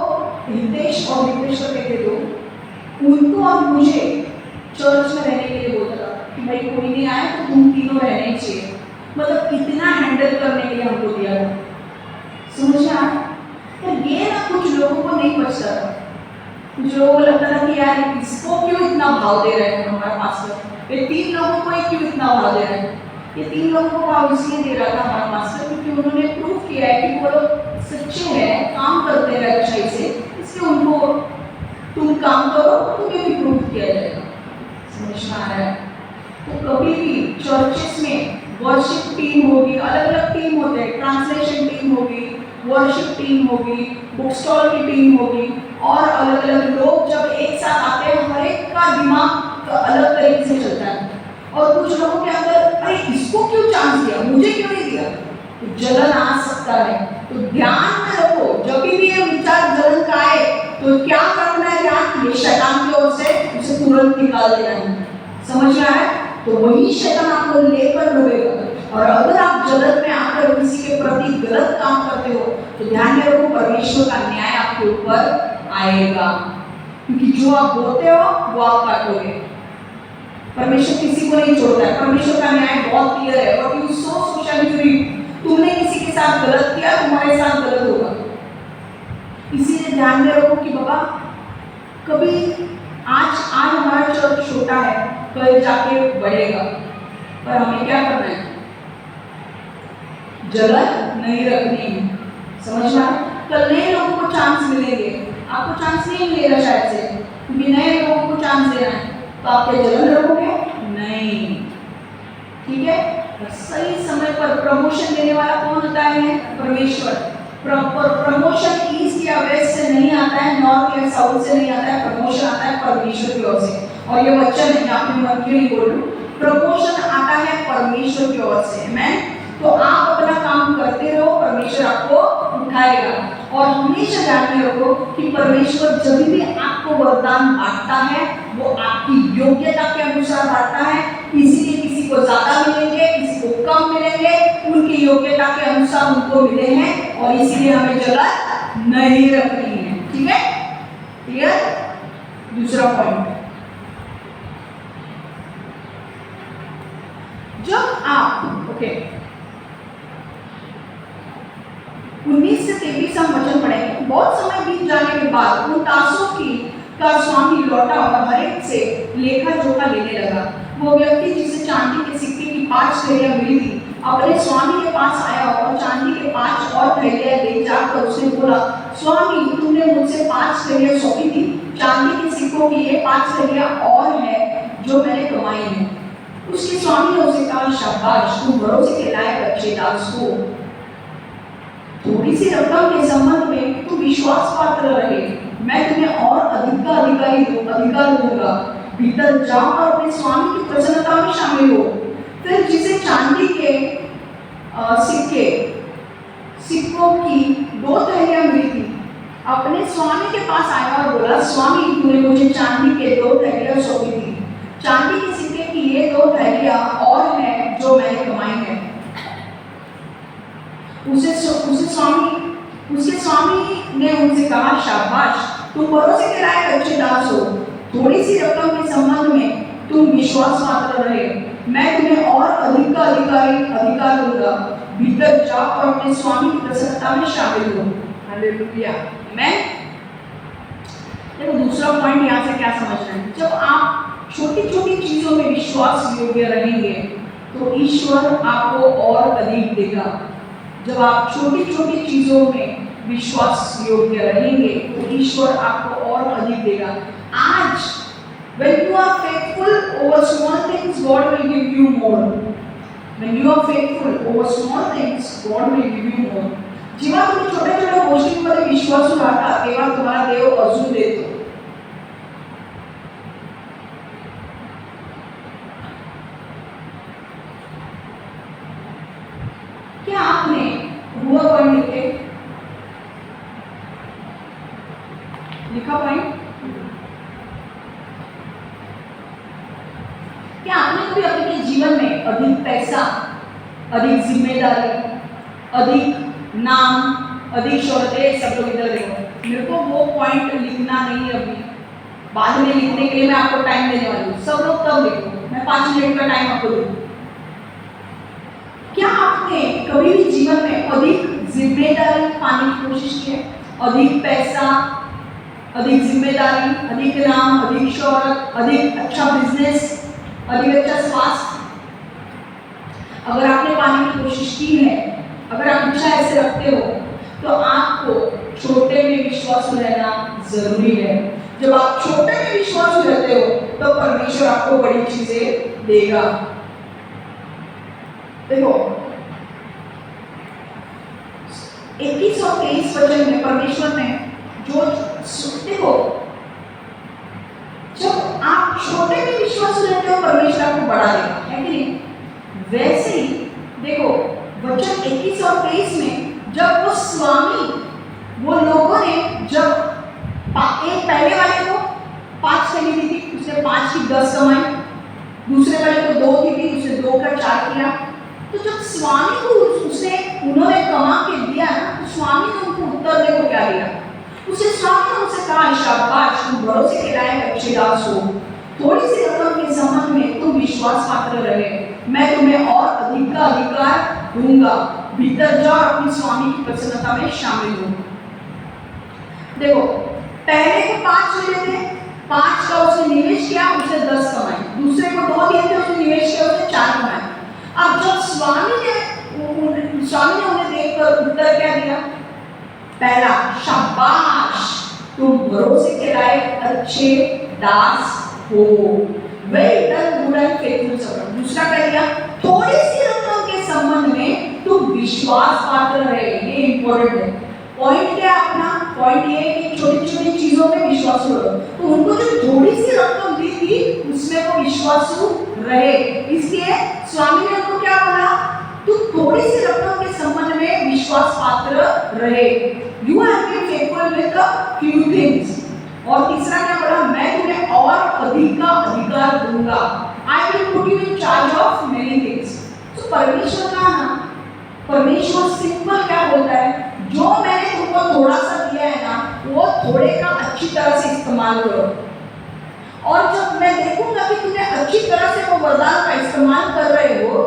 हितेश और हितेश को कहते दो, उनको और मुझे चर्च में रहने के लिए बोलता था कि भाई कोई नहीं आया तो तुम तीनों रहने ही चाहिए। मतलब कितना हैंडल करने के लिए हमको दिया था। समझ में आया? तो ये ना कुछ लोगों को नहीं बचता था, कुछ लोगों को लगता था कि यार इसको क्यों इतना भाव दे रहे हैं हमारा पास्टर, ये 3 लोगों को क्यों इतना भाव दे रहे हैं। ये 3 लोगों को भाव इसलिए दे रहा था हमारा पास्टर क्योंकि उन्होंने प्रूव किया है कि वो लोग सच्चे हैं, काम करते हैं अच्छाई से, इसलिए उनको तुम काम करो, तुम्हें भी प्रूव किया जाएगा। समझ में आ रहा है? तो कभी भी चर्चेस में वर्शिप टीम होगी, अलग अलग टीम होते हैं, ट्रांसलेशन टीम होगी, वर्शिप टीम होगी, बुक स्टॉल की टीम होगी, और अलग अलग लोग जब एक साथ आते हैं, हर एक का दिमाग अलग तरीके से चलता है। और कुछ लोगों के अंदर, अरे इसको क्यों चांस दिया, मुझे क्यों नहीं दिया, तो जलन आ सकता है। तो ध्यान में रखो, जब भी ये विचार जलन का आए तो क्या करना है, ध्यान, ये शैतान की ओर से उसे तुरंत निकाल देना है। समझ में आया? तो वही शैतान आपको लेकर डूबेगा। और अगर आप जलन में आकर किसी के प्रति गलत काम करते हो तो ध्यान में रखो, परमेश्वर का न्याय आपके ऊपर आएगा, क्योंकि जो आप बोते हो वो आप काटोगे। परमेश्वर किसी को नहीं छोड़ता है, परमेश्वर का न्याय बहुत क्लियर है। What you sow so shall you reap. तुमने किसी के साथ गलत किया, तुम्हारे साथ गलत होगा। इसीलिए ध्यान में रखो कि बाबा, कभी आज हमारा चर्च छोटा है, कल जाके बढ़ेगा, पर हमें क्या करना है, जलन नहीं रखनी है। समझ में? कल नए लोगों को चांस मिलेंगे, आपको चांस नहीं मिलेगा शायद से, क्योंकि नए लोगों को चांस देना है, तो आप क्या जलन रखोगे? नहीं। ठीक है? सही समय पर प्रमोशन देने वाला कौन होता है? परमेश्वर। प्रमोशन ईस्ट या वेस्ट से नहीं आता है, नॉर्थ या साउथ से नहीं आता है, प्रमोशन आता है परमेश्वर की ओर से। और ये वचन नहीं, आपने मन क्यों नहीं बोल रहे, प्रमोशन आता है परमेश्वर की ओर से। मैं तो आप अपना काम करते रहो, परमेश्वर आपको उठाएगा। और हमेशा ध्यान में रखो कि परमेश्वर जब भी आपको वरदान बांटता है वो आपकी योग्यता के अनुसार बांटता है। इसीलिए किसी को ज्यादा मिलेंगे, किसी को कम मिलेंगे, उनकी योग्यता के अनुसार उनको मिले हैं, और इसीलिए हमें जलन नहीं रखनी है। ठीक है? क्लियर? दूसरा पॉइंट, जब आप 19 से 23 हम वचन पढ़ेंगे। बहुत समय बीत जाने के बाद उन दासों का स्वामी लौटा और हर एक से लेखा जोखा लेने लगा। वो व्यक्ति जिसे चांदी के सिक्के की 5 थैलियां मिली थी, अपने स्वामी के पास आया और चांदी के 5 और थैलियां ले जाकर उसने बोला, स्वामी, तुमने मुझसे 5 थैलियां सौंपी थी, चांदी के सिक्कों की ये 5 थैलियां और है जो मैंने कमाई है। उसके स्वामी ने उसे कहा, शाबाश, तुम भरोसे के लायक अच्छे दास हो। थोड़ी सी रकम के संबंध में तुम विश्वास पात्र रहे, मैं तुम्हें और अधिक का अधिकार दूंगा। भीतर जाओ और अपने स्वामी की प्रसन्नता में शामिल हो। फिर जिसे चांदी के सिक्कों की 2 थैलियां मिली थी, अपने स्वामी के पास आया और बोला, स्वामी, तूने मुझे चांदी के 2 थैलियां सौंपी थी, चांदी के सिक्के की ये 2 थैलियां और है जो मैंने कमाई है। उसके स्वामी ने उनसे कहा, शाबाश, तुम भरोसे के लायक अच्छे दास हो। थोड़ी सी रकम के संबंध में तुम विश्वास पात्र रहे, मैं तुम्हें और अधिक का अधिकार दूंगा। भीतर जाओ और अपने स्वामी की प्रसन्नता में शामिल हो। हालेलुया। आमीन। देखो, दूसरा पॉइंट यहाँ से क्या समझना है, जब आप छोटी छोटी चीजों में विश्वास योग्य रहेंगे तो ईश्वर आपको और अधिक देगा। जब आप छोटी छोटी चीजों में विश्वास योग्य रहेंगे तो ईश्वर आपको और अधिक देगा। आज when you are faithful over small things, God will give you more. When you are faithful over small things, God will give you more. जेव्हा तुम्ही छोट्या छोट्या गोष्टींमध्ये विश्वासू राहता तेव्हा तुम्हाला देव अजून देतो। क्या आपने हुआ पॉइंट लिखा पॉइंट? क्या आपने कभी अपने जीवन में अधिक पैसा, अधिक जिम्मेदारी, अधिक नाम, अधिक शोहरत, सब लोग इधर देखो, मेरे को वो पॉइंट लिखना नहीं है अभी, बाद में लिखने के लिए मैं आपको टाइम देने वाली हूँ। सब लोग तब लिखो, मैं 5 मिनट का टाइम आपको दूँ। क्या आपने कभी भी जीवन में अधिक जिम्मेदारी पाने की कोशिश की है? अधिक पैसा, अधिक जिम्मेदारी, अधिक नाम, अधिक शोहरत, अधिक अच्छा बिजनेस, अधिक अच्छा स्वास्थ्य, अगर आपने पाने की कोशिश की है, अगर आप इच्छा ऐसे रखते हो तो आपको छोटे में विश्वास रहना जरूरी है। जब आप छोटे में विश्वास रहते हो तो परमेश्वर आपको बड़ी चीजें देगा। देखो 21 और 23 वचन में परमेश्वर ने जो देखो जब आप छोटे में विश्वास रहते हो परमेश्वर आपको बड़ा देगा, है कि नहीं? वैसे ही देखो वचन 21 और 23 में जब वो स्वामी वो लोगों ने जब एक पहले वाले को 5 कमी दी थी, उसने 5 की 10 कमाई, दूसरे वाले को 2 की थी, उसने 2 का 4 किया। तो जब स्वामी को उन्होंने कमा के दिया ना, तो स्वामी ने उनको उत्तर देखो क्या दिया। उसे स्वामी ने उनसे कहा, शाबाश तुम भरोसे के लायक अच्छे दास हो, थोड़ी सी रकम के संबंध में तुम विश्वास पात्र रहे, मैं तुम्हें और अधिक का अधिकार दूंगा, भीतर जाओ अपनी स्वामी की प्रसन्नता में शामिल हो। देखो पहले को 5 मिले थे, 5 का उसने निवेश किया, उसने 10 कमाए, दूसरे को 2 दिए थे, उसने निवेश किया, उसने 4 कमाए। अब जब स्वामी ने उन्हें देखकर उत्तर क्या दिया? पहला, शाबाश तुम भरोसे के लायक अच्छे दास हो, well done good and faithful servant. दूसरा क्या दिया? थोड़ी सी रकम के संबंध में तुम विश्वास पात्र रहे। ये इंपॉर्टेंट है। पॉइंट क्या है अपना? पॉइंट ये है कि छोटी छोटी चीजों में विश्वास करो। तो उनको जो थोड़ी सी रकम दी थी उसमें वो विश्वासु रहे, इसलिए स्वामी ने उनको क्या बोला? तू थोड़ी सी रकम के संबंध में विश्वास पात्र रहे। You have been faithful with the few things. और तीसरा क्या बोला? मैं तुम्हें और अधिक का अधिकार दूंगा। I will put you in charge of many things. तो परमेश्वर का ना, परमेश्वर सिंपल क्या बोलता है? जो मैंने तुमको थोड़ा सा दिया है ना, वो थोड़े का अच्छी तरह से इस्तेमाल करो, और जब मैं देखूंगा कि तुमने अच्छी तरह से वो वरदान का इस्तेमाल कर रहे हो,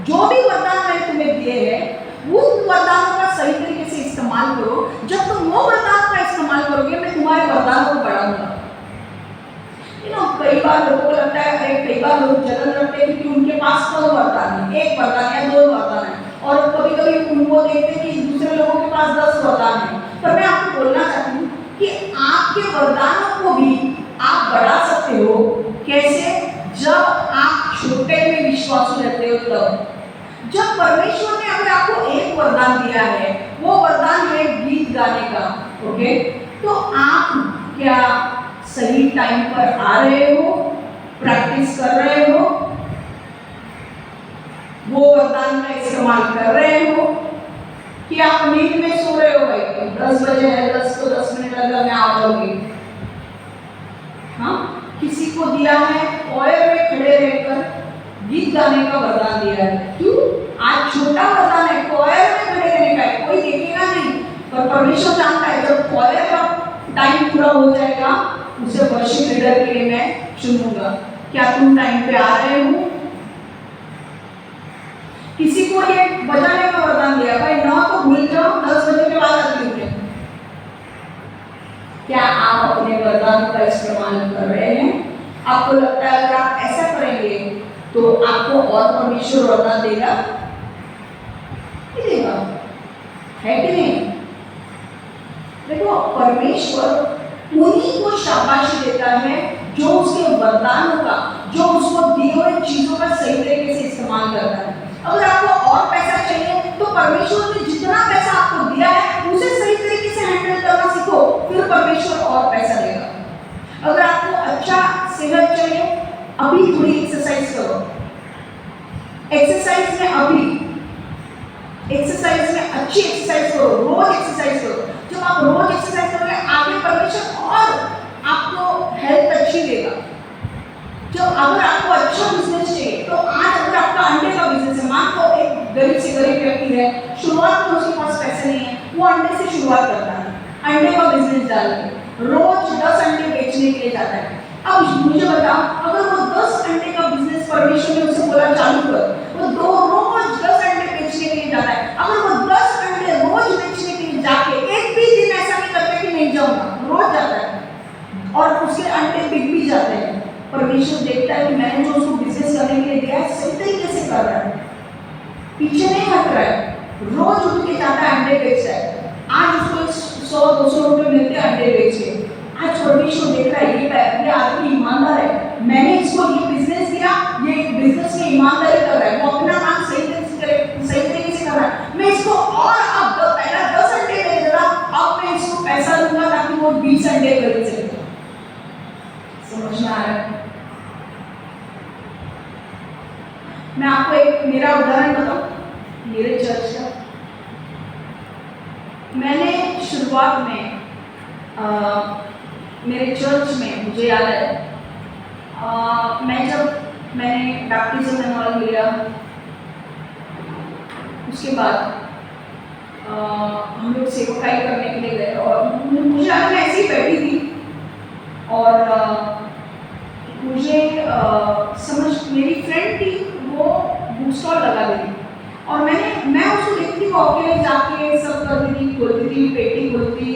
जो भी वरदान मैंने तुम्हें दिए हैं उन वरदानों का सही तरीके से इस्तेमाल करो। जब तुम वो वरदान का इस्तेमाल करोगे, मैं तुम्हारे वरदान को बढ़ाऊंगा। कई बार लोगों को लगता है, कई बार लोग जलन रखते हैं कि उनके पास कम वरदान है, 1 वरदान है, 2 वरदान है, और कभी कभी उनको देखते हैं कि दूसरे लोगों के पास 10 वरदान है। पर मैं आपको बोलना चाहती हूँ कि आपके वरदानों को भी आप बढ़ा सकते हो। कैसे? जब आप छोटे में विश्वासू रहते हो तब। जब परमेश्वर ने अगर आपको एक वरदान दिया है, वो वरदान है गीत गाने का, ओके, तो आप क्या सही टाइम पर आ रहे हो, प्रैक्टिस कर रहे हो, वो वरदान का इस्तेमाल कर रहे हो, कि आप नींद में सो रहे हो? भाई 10 बजे है, 10 को 10 मिनट लगा मैं आ जाऊंगी। हाँ, किसी को दिया है कोयर में खड़े रहकर गीत गाने का वरदान दिया है। क्यों? आज छोटा वरदान है, कोयर में खड़े रहने का है, कोई देखेगा नहीं, पर परमेश्वर जानता है जब कोयर का टाइम पूरा हो जाएगा, उसे वर्शिप लीडर के लिए मैं चुनूंगा। क्या तुम टाइम पे आ रहे हो? किसी को ये बजाने का वरदान दिया, भाई 9 को भूल जाओ, 10 बजे के बाद आती हूँ। क्या आप अपने वरदान का इस्तेमाल कर रहे हैं? आपको लगता है अगर आप ऐसा करेंगे तो आपको और परमेश्वर वरदान देगा? देगा, है कि नहीं? देखो परमेश्वर उन्हीं को शाबाशी देता है जो उसके वरदानों का, जो उसको दिए हुए चीजों का सही तरीके से इस्तेमाल करता है। अगर आपको और पैसा चाहिए तो परमेश्वर ने जितना पैसा आपको दिया है उसे सही तरीके से हैंडल करना सीखो, फिर परमेश्वर और पैसा देगा। अगर आपको अच्छा सेहत चाहिए, अभी थोड़ी एक्सरसाइज करो। एक्सरसाइज में अच्छी एक्सरसाइज करो, रोज एक्सरसाइज करो। जब आप रोज एक्सरसाइज करोगे, आगे परमेश्वर और आपको हेल्थ अच्छी देगा। जब अगर आपको अच्छा बिजनेस चाहिए, तो आज अगर आपका अंडे का बिजनेस है, मान लो एक गरीब से गरीब व्यक्ति है, शुरुआत में उसके पास पैसे नहीं है, वो अंडे से शुरुआत करता है, अंडे का बिजनेस डाल के रोज 10 अंडे बेचने के लिए जाता है। अब मुझे बताओ, अगर वो 10 अंडे का बिजनेस परमेश्वर ने उसे बोला चालू कर, वो रोज 10 अंडे बेचने के लिए जाता है। अगर वो 10 अंडे रोज बेचने के लिए जाके एक भी दिन ऐसा नहीं करता कि नहीं जाऊंगा, रोज जाता है और उसके अंडे बिक भी जाते हैं। परमेश्वर देखता है कि मैंने जो उसको बिजनेस करने के लिए दिया है सही तरीके से कर रहा है, पीछे नहीं हट रहा है, रोज उठ के जाता है, अंडे बेचता है। आज उसको 100-200 रुपए मिलते हैं अंडे बेच के। आज परमेश्वर देख रहा है ये आदमी ईमानदार है, मैंने इसको ये बिजनेस दिया, ये बिजनेस में ईमानदारी कर रहा है, वो अपना काम सही तरीके से कर रहा है, मैं इसको और अब पहला 10 अंडे दे देगा, अब मैं इसको पैसा दूंगा ताकि वो 20 अंडे खरीद सके। समझ में आ रहा है? मैं आपको एक मेरा उदाहरण बताऊं मेरे चर्च का। मैंने शुरुआत में मेरे चर्च में मुझे याद है मैंने बैप्टिज्म एनरोल लिया, उसके बाद हम लोग सेवकाई करने के लिए गए और मुझे याद है ऐसे ही बैठी थी और मुझे मेरी फ्रेंड थी, वो बुक स्टॉल लगा दी और मैं उसको देखती थी, अकेले जाके सब करती थी, खोलती थी, पेटी खोलती,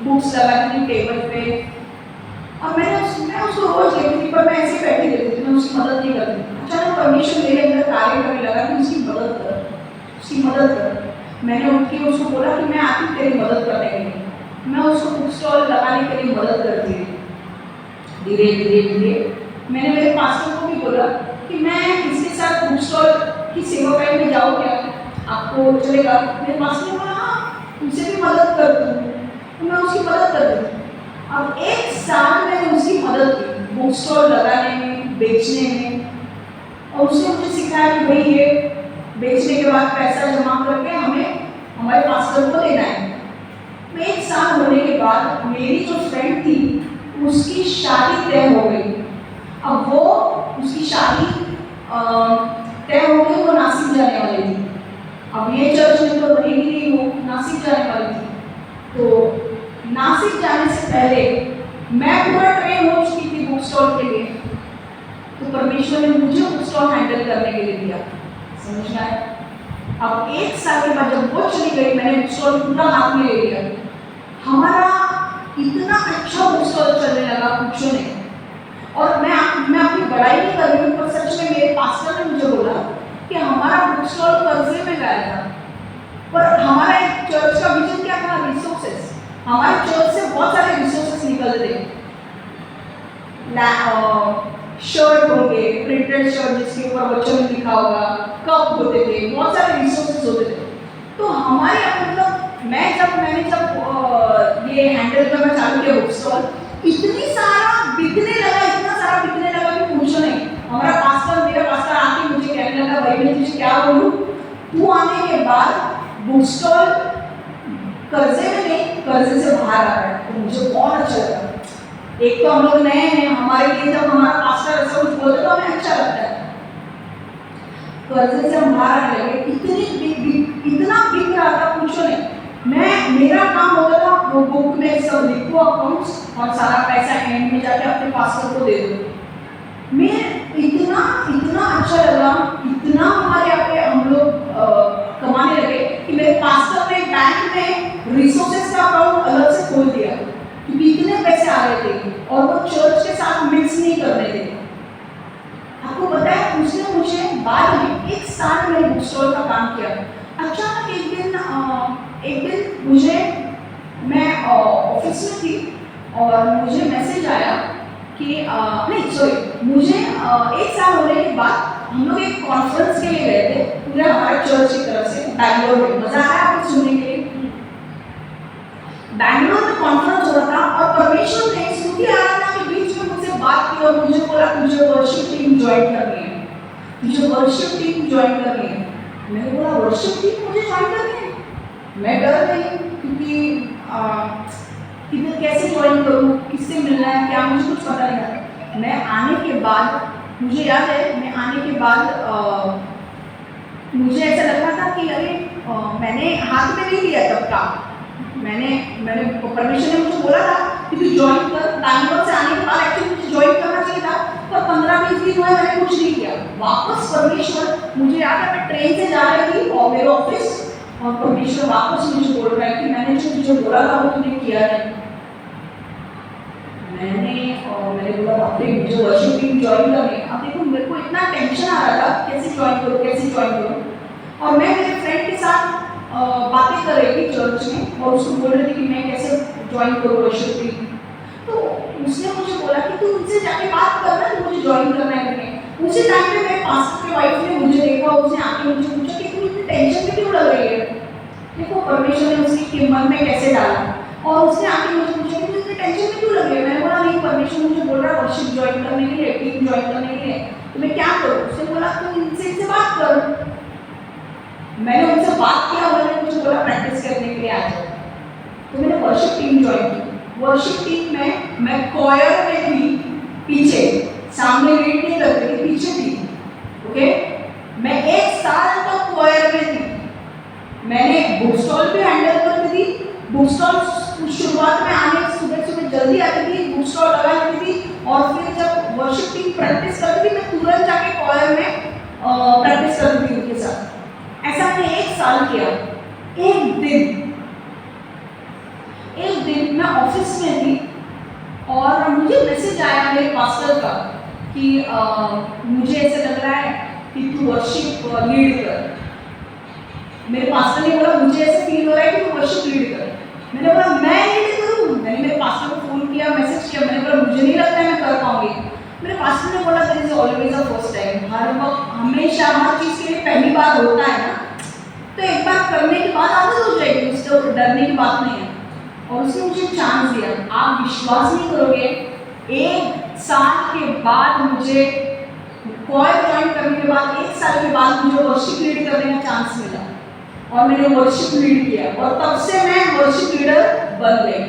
बुक्स लगाती थी टेबल पे और मैं उसको रोज देखती थी, पर मैं ऐसे बैठी रहती थी, मैं उसकी मदद नहीं करती थी। अचानक परमेश्वर मेरे अंदर कार्य करने लगा कि उसकी मदद कर। मैंने उठ के उसको बोला कि मैं आती हूँ तेरी मदद करने के लिए। मैं उसको बुक स्टॉल लगाने के लिए मदद करती थी। धीरे धीरे मैंने मेरे पास्टर को भी बोला कि मैं इसके साथ बुक स्टॉल की सेवकाई में जाऊँ क्या, आपको चलेगा? मेरे पास्टर ने बोला हाँ, उनसे भी मदद कर दूँ, तो मैं उसकी मदद कर दी। अब 1 साल मैंने उसकी मदद की बुक स्टॉल लगाने में, बेचने में, और उसने मुझे सिखाया कि भाई ये बेचने के बाद पैसा जमा करके हमें हमारे पास्टर को देना है। 1 साल होने के बाद मेरी जो फ्रेंड थी उसकी शादी तय हो गई। अब वो उसकी शादी तय हो गई, वो नासिक जाने वाली थी। अब ये चर्च में तो रहेगी नहीं, वो नासिक जाने वाली थी। तो नासिक जाने से पहले मैं पूरा ट्रेन हो चुकी थी बुक स्टॉल के लिए, तो परमेश्वर ने मुझे बुक स्टॉल हैंडल करने के लिए दिया। समझ में आया? अब 1 साल के बाद जब वो चली गई, मैंने बुक स्टॉल पूरा हाथ में ले लिया। हमारा इतना अच्छा बुक स्टॉल चलने लगा, पूछो नहीं। और मैं अपनी बड़ाई नहीं कर रही हूँ, पर सच में मेरे पास्टर ने मुझे बोला कि हमारा बुक स्टॉल कर्जे में गया था, पर हमारा एक चर्च का विजन क्या था? रिसोर्सेस। हमारे चर्च से बहुत सारे रिसोर्सेस निकलते थे, शर्ट होंगे, प्रिंटेड शर्ट जिसके ऊपर वचन लिखा होगा, कप होते थे, बहुत सारे रिसोर्सेस होते थे। तो हमारे मतलब मैंने जब ये हैंडल करना चालू किया बुक स्टॉल, इतना सारा बिकने लगा कि पूछो नहीं। मेरा पास्टर आके मुझे कहने लगा, भाई मैं तुझे क्या बोलूं, तू आने के बाद बुक स्टॉल कर्जे में नहीं, कर्जे से बाहर आ रहा है। तो मुझे बहुत अच्छा लगा। एक तो हम लोग नए हैं, हमारे लिए जब हमारा पास्टर ऐसा कुछ बोलते तो हमें अच्छा लगता है। कर्जे से हम बाहर आने लगे, इतना बिक रहा था, पूछो नहीं। मेरा काम होता था वो बुक में सब लिखो अकाउंट्स और सारा पैसा एंड में जाके अपने पास्टर को दे दो। मैं इतना अच्छा लगा, इतना हमारे यहाँ पे हम लोग कमाने लगे कि मेरे पास्टर ने बैंक में रिसोर्सेस का अकाउंट अलग से खोल दिया, क्योंकि इतने पैसे आ रहे थे और वो चर्च के साथ मिक्स नहीं करने थे। आपको पता है, उसने मुझे बाद में 1 साल में बुक स्टॉल का काम किया। अचानक एक दिन मैं ऑफिस में थी और मुझे मैसेज आया कि मुझे 1 साल होने के बाद हम लोग एक कॉन्फ्रेंस के लिए गए थे पूरे हमारे चर्च की तरफ से बैंगलोर में। मजा आया आपको सुनने के लिए? बैंगलोर में कॉन्फ्रेंस हो रहा था और परमेश्वर ने स्मृति आराधना के बीच में मुझसे बात की और मुझे बोला तुझे वर्शिप टीम ज्वाइन करनी है, तुझे वर्शिप टीम ज्वाइन करनी है। मैंने बोला वर्शिप टीम मुझे ज्वाइन करनी है? मैं डर गई, क्योंकि किधर कैसे ज्वाइन करूँ, किससे मिलना है, क्या, मुझे कुछ पता नहीं था। मैं आने के बाद मुझे याद है, मुझे ऐसा लग रहा था कि अरे मैंने हाथ में नहीं लिया तब का। मैंने परमेश्वर ने मुझे बोला था कि तू ज्वाइन कर। बैंगलोर से आने के बाद एक्चुअली मुझे ज्वाइन करना चाहिए था, पर 15-20 दिन हुए मैंने कुछ नहीं किया। वापस परमेश्वर, मुझे याद है मैं ट्रेन से जा रही थी और मेरे ऑफिस, और परमेश्वर वापस मुझे बोल रहा है कि मैंने जो तुझे बोला था वो तूने किया नहीं। मैंने बोला बाप रे, मुझे वर्शिप टीम ज्वाइन करनी है। अब देखो मेरे को इतना टेंशन आ रहा था, कैसे ज्वाइन करूँ। और मैं मेरे फ्रेंड के साथ बातें कर रही थी चर्च में और उसको बोल रही थी कि मैं कैसे ज्वाइन करूँ वर्शिप टीम। तो उसने मुझे बोला कि तू उनसे जाके बात करना, तो मुझे ज्वाइन करना है करके। उसी टाइम पे मेरे पास्टर की वाइफ ने मुझे देखा, उसने आके मुझे पूछा कि तू इतनी टेंशन में क्यों लग रही है। देखो परमेश्वर ने उसके मन में कैसे डाला, और उसने आके मुझे पूछा कि तू इतनी टेंशन में क्यों लग रही है। मैंने बोला नहीं, परमेश्वर मुझे बोल रहा है वर्शिप ज्वाइन करने के लिए, टीम ज्वाइन करने के लिए, तो मैं क्या करूँ। उसने बोला तू इनसे बात कर। मैंने उनसे बात किया, उन्होंने मुझे बोला प्रैक्टिस करने के लिए आ जाओ। तो मैंने वर्शिप टीम ज्वाइन की। वर्शिप टीम में मैं कॉयर में थी, पीछे, सामने लीड नहीं करती थी, पीछे थी। ओके, मैं 1 साल तक कॉयर में थी। मैंने बुक स्टॉल भी हैंडल करती थी। बुक स्टॉल शुरुआत में आने सुबह सुबह जल्दी आती थी, बुक स्टॉल लगा लेती थी, और फिर जब वर्शिप टीम प्रैक्टिस करती थी मैं तुरंत जाके कॉयर में प्रैक्टिस करती थी उनके साथ। ऐसा मैंने 1 साल किया। एक दिन मैं ऑफिस में थी और मुझे मैसेज आया मेरे पास्टर का कि मुझे ऐसा लग रहा है कि तू वर्शिप लीड कर। मेरे पास्टर ने बोला मुझे ऐसा फील हो रहा है कि तू वर्शिप लीड कर। मैंने बोला मैं लीड करूँ। मैंने मेरे पास्टर को फोन किया, मैसेज किया, मैंने बोला मुझे नहीं लगता है मैं कर पाऊंगी। मेरे पास्टर ने बोला there is always a first time. हर वक्त, हमेशा, हर चीज़ के लिए पहली बार होता है ना, तो एक बार करने के बाद आदत हो जाएगी, उसको डरने की बात नहीं है। और उसने मुझे चांस दिया। आप विश्वास नहीं करोगे, 1 साल के बाद मुझे कॉयर ज्वाइन करने के बाद 1 साल के बाद मुझे वर्शिप लीड करने का चांस मिला, और मैंने वर्शिप लीड किया, और तब से मैं वर्शिप लीडर बन गई।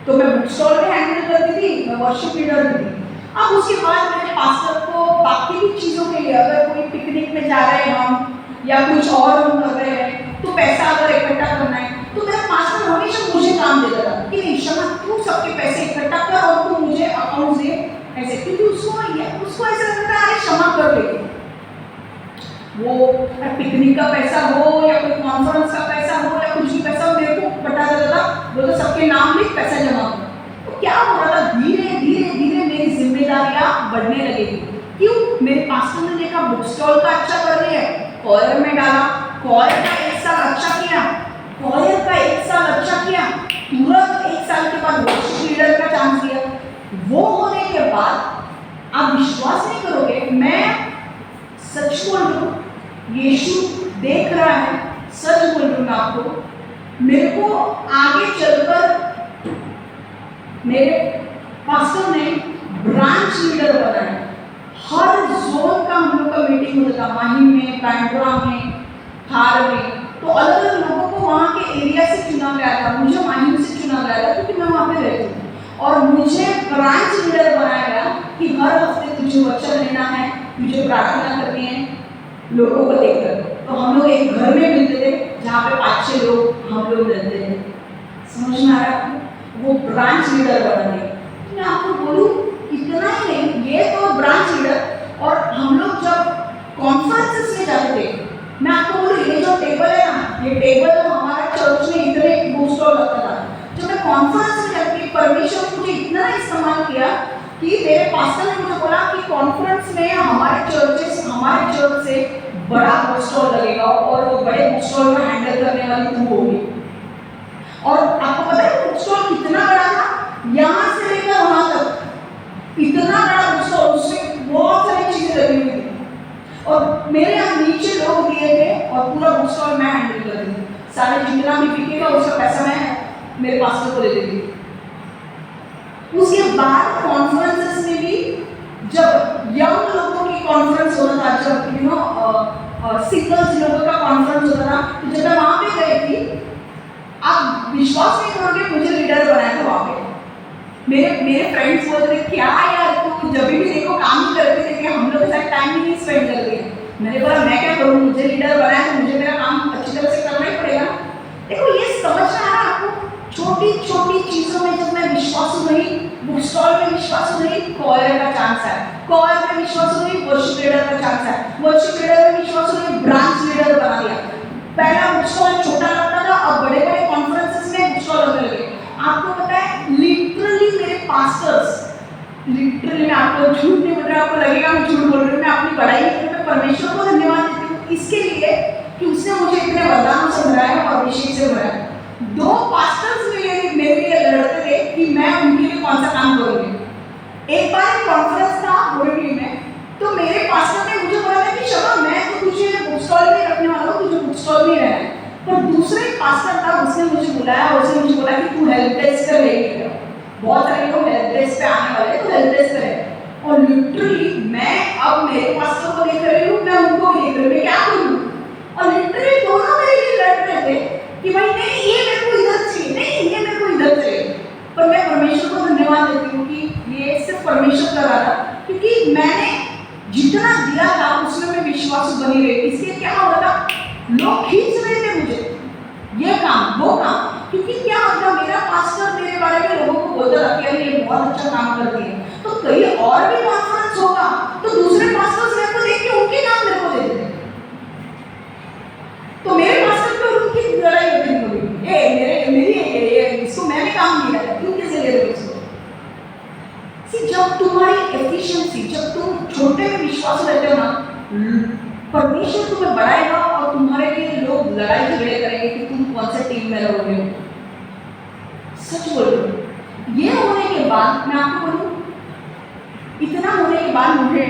तो मैं बुक स्टॉल में हैंडल करती थी, मैं वर्शिप लीडर भी थी। अब उसके बाद मैंने पास्टर को बाकी भी चीज़ों के लिए, अगर कोई पिकनिक में जा रहे हैं हम, या कुछ और हम कर रहे हैं, तो पैसा अगर इकट्ठा करना है, तो मेरा पास्टर हमेशा मुझे काम देता था कि नहीं शमा, तू सबके पैसे इकट्ठा कर और तू मुझे अकाउंट दे ऐसे, क्योंकि उसको ऐसा लगता है अरे क्षमा कर लेगी। वो पिकनिक का पैसा हो या कोई कॉन्फ्रेंस का पैसा हो या कुछ भी पैसा हो, मेरे को बता देता था, वो तो सबके नाम लिख पैसा जमा कर। तो क्या हो रहा था, धीरे धीरे धीरे मेरी जिम्मेदारियां बढ़ने लगेगी। क्यों? मेरे पास्टर ने देखा बुक स्टॉल का अच्छा कर रही है, कॉयर में डाला, कॉयर का 1 साल अच्छा किया, कॉयर का 1 साल अच्छा किया, तुरंत 1 साल के बाद वर्शिप लीडर का चांस दिया। वो होने के बाद आप विश्वास नहीं करोगे, मैं सच बोल रहा हूँ, यीशु देख रहा है, सच बोल रहा हूँ मैं आपको। मेरे को आगे चलकर मेरे पास्टर ने ब्रांच लीडर बनाया। हर जोन का हम लोग का मीटिंग होता था, माही में, बैंड्रा में, थार में, तो अलग अलग लोगों को वहाँ के एरिया से चुना गया था। मुझे माही से चुना गया था क्योंकि मैं वहाँ पे रहती हूँ, और मुझे ब्रांच लीडर बनाया गया कि हर हफ्ते तुझे वचन लेना है, तुझे प्रार्थना करनी है लोगों को देखकर। तो हम लोग एक घर में मिलते थे जहाँ पे 5-6 लोग हम लोग रहते थे। समझ में आ रहा है? वो ब्रांच लीडर बना गया। मैं आपको बोलूँ, इतना ही नहीं, ये तो ब्रांच लीडर, और हम लोग जब कॉन्फ्रेंसेस में जाते थे, मैं आपको बोलूँ ये जो टेबल है ना, ये टेबल हमारा चर्च में इतने बुक स्टॉल लगता था। जब मैं कॉन्फ्रेंस में जाती, परमेश्वर ने मुझे इतना इस्तेमाल किया कि मेरे पास्टर ने मुझे बोला कि कॉन्फ्रेंस में हमारे चर्च से बड़ा बुक स्टॉल लगेगा, और वो बड़े बुक स्टॉल में हैंडल करने वाली तू होगी। और आपको पता है बुक स्टॉल कितना बड़ा था, यहाँ से लेकर वहाँ तक इतना बड़ा बुक स्टॉल, उसमें बहुत सारी चीजें लगी हुई थी, और मेरे यहाँ नीचे लोग दिए थे, और पूरा बुक स्टॉल मैं हैंडल कर रही थी। सारे जितना भी बिकेगा उसका पैसा मैं मेरे पास्टर को दे देती थी। उसके बाद कॉन्फ्रेंसेस में भी, जब यंग लोगों की कॉन्फ्रेंस होता था, जब सिंगल्स लोगों का कॉन्फ्रेंस होता था, तो जब मैं वहाँ पे गई थी, आप विश्वास नहीं करोगे, मुझे लीडर बनाया था वहाँ पे। मेरे फ्रेंड्स बोलते थे क्या यार तू जब भी देखो काम ही करते थे, कि हम लोग के साथ टाइम ही नहीं स्पेंड कर रही है। मैंने बोला मैं क्या करूँ, मुझे लीडर बनाया तो मुझे मेरा काम अच्छी तरह से करना ही पड़ेगा। देखो ये समझ में आ रहा है आपको, छोटी छोटी चीज़ों में जब मैं विश्वास हो गई, बुक स्टॉल में विश्वास हो गई, कॉयर का चांस है, कॉयर में विश्वास हो गई, वर्शिप लीडर का चांस है, वर्शिप लीडर में विश्वास हो गई, ब्रांच लीडर बना दिया। पहला बुक स्टॉल छोटा लगता था, अब बड़े बड़े कॉन्फ्रेंसेस में बुक स्टॉल लगने लगे। आपको पता है लिटरली मेरे पास्टर्स, लिटरली मैं आपको झूठ नहीं बोल रहा, आपको लगेगा मैं झूठ बोल रही हूँ, मैं अपनी बड़ाई नहीं कर रही, मैं परमेश्वर को धन्यवाद देती हूँ इसके लिए कि उसने मुझे इतने वरदानों से भराया और अभिषेक से भराया। 2 पास्टर्स मेरे लिए लड़ते थे कि मैं उनके लिए कौन सा काम करूँगी। एक बार एक कॉन्फ्रेंस था बोरीवली में, तो मेरे पास्टर ने मुझे बोला था कि शमा मैं तो तुझे बुक स्टॉल में रखने वाला हूँ, तुझे बुक स्टॉल में रहना है। पर दूसरे पास्टर था, उसने मुझे बुलाया और उसने मुझे बोला कि तू हेल्प डेस्क पे रहेगी, बहुत सारे लोग हेल्प डेस्क पे आने वाले हैं, तो हेल्प डेस्क पे रहे। और लिटरली मैं अब मेरे पास्टर को देख रही हूँ, मैं उनको भी देख रही हूँ, मैं क्या करूँ। और लिटरली दोनों मेरे लिए लड़ रहे थे कि भाई नहीं ये मेरे को इधर चाहिए, नहीं ये मेरे को इधर चाहिए। पर मैं परमेश्वर को धन्यवाद देती हूँ कि ये सिर्फ परमेश्वर कर रहा था, क्योंकि मैंने जितना दिया था उसमें मैं विश्वास बनी रही। इसलिए क्या हो रहा था, लोग खींच रहे थे मुझे, ये काम वो काम, क्योंकि क्या होता मेरा पास्टर मेरे बारे में लोगों को बोलता था कि अरे ये बहुत अच्छा काम करती है। तो कहीं और भी कॉन्फ्रेंस होगा तो दूसरे पास्टर्स मेरे को देख के उनके नाम मेरे को दे देते, तो मेरे पास्टर पे उनकी लड़ाई होती थी, ये मेरे मेरी ये इसको मैंने काम दिया है, क्यों कैसे ले रहे हो इसको। जब तुम्हारी एफिशिएंसी, जब तुम छोटे में विश्वास रहते हो ना, परमेश्वर तुम्हें बढ़ाएगा और तुम्हारे लिए लोग लड़ाई झगड़े करेंगे कि तुम कौन से टीम में रहोगे। सच बोल रही हूँ। ये होने के बाद मैं आपको बोलूँ, इतना होने के बाद मुझे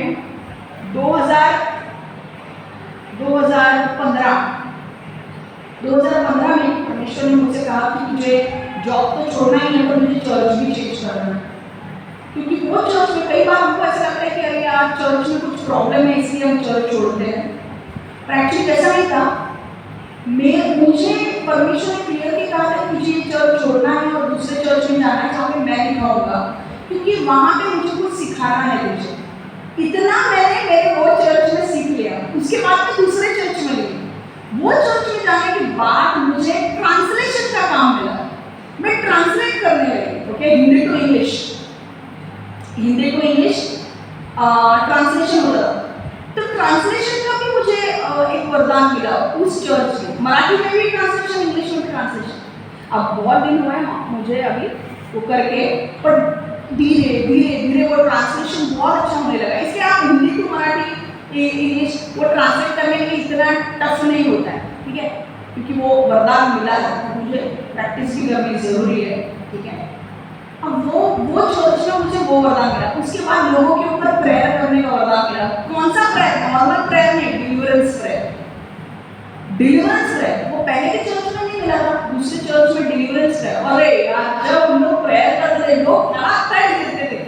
2015 में परमेश्वर ने मुझसे कहा कि तुझे जॉब तो छोड़ना ही है, पर मुझे चर्च भी चेंज करना है। क्योंकि वो चर्च में कई बार हमको ऐसा लगता है कि अरे यार चर्च में कुछ प्रॉब्लम है इसलिए हम चर्च छोड़ते हैं, पर एक्चुअली ऐसा नहीं था। मुझे परमेश्वर ने क्लियरली कहा था कि मुझे ये चर्च छोड़ना है और दूसरे चर्च में जाना है जहाँ पे मैं नहीं खाऊंगा, क्योंकि वहाँ पे मुझे कुछ सिखाना है मुझे। इतना मैंने मेरे वो चर्च में सीख लिया। उसके बाद मैं दूसरे चर्च में गई। वो चर्च में जाने के बाद मुझे ट्रांसलेशन का काम मिला। मैं ट्रांसलेट करने लगी, okay, Hindi to English translation हो रहा। तो ट्रांसलेशन का भी मुझे एक वरदान मिला उस चर्च में। मराठी में भी ट्रांसलेशन, इंग्लिश में भी ट्रांसलेशन। अब बहुत दिन हुआ है मुझे अभी वो करके, पर धीरे धीरे धीरे वो ट्रांसलेशन बहुत अच्छा होने लगा। इसलिए आप हिंदी टू मराठी इंग्लिश वो ट्रांसलेट करने के लिए इतना टफ नहीं होता है, ठीक है, क्योंकि वो वरदान मिला है, मुझे प्रैक्टिस भी करनी जरूरी है, ठीक है। अब वो चर्च में मुझे वो वरदान मिला। उसके बाद लोगों के ऊपर प्रेयर करने का वरदान मिला। कौन सा प्रेयर? नॉर्मल प्रेयर नहीं, डिलीवरेंस प्रेयर। वो पहले के चर्च में नहीं मिला था, दूसरे चर्च में डिलीवरेंस प्रेयर। अरे यार जब हम लोग प्रेयर करते थे लोग क्या प्रेयर देते थे,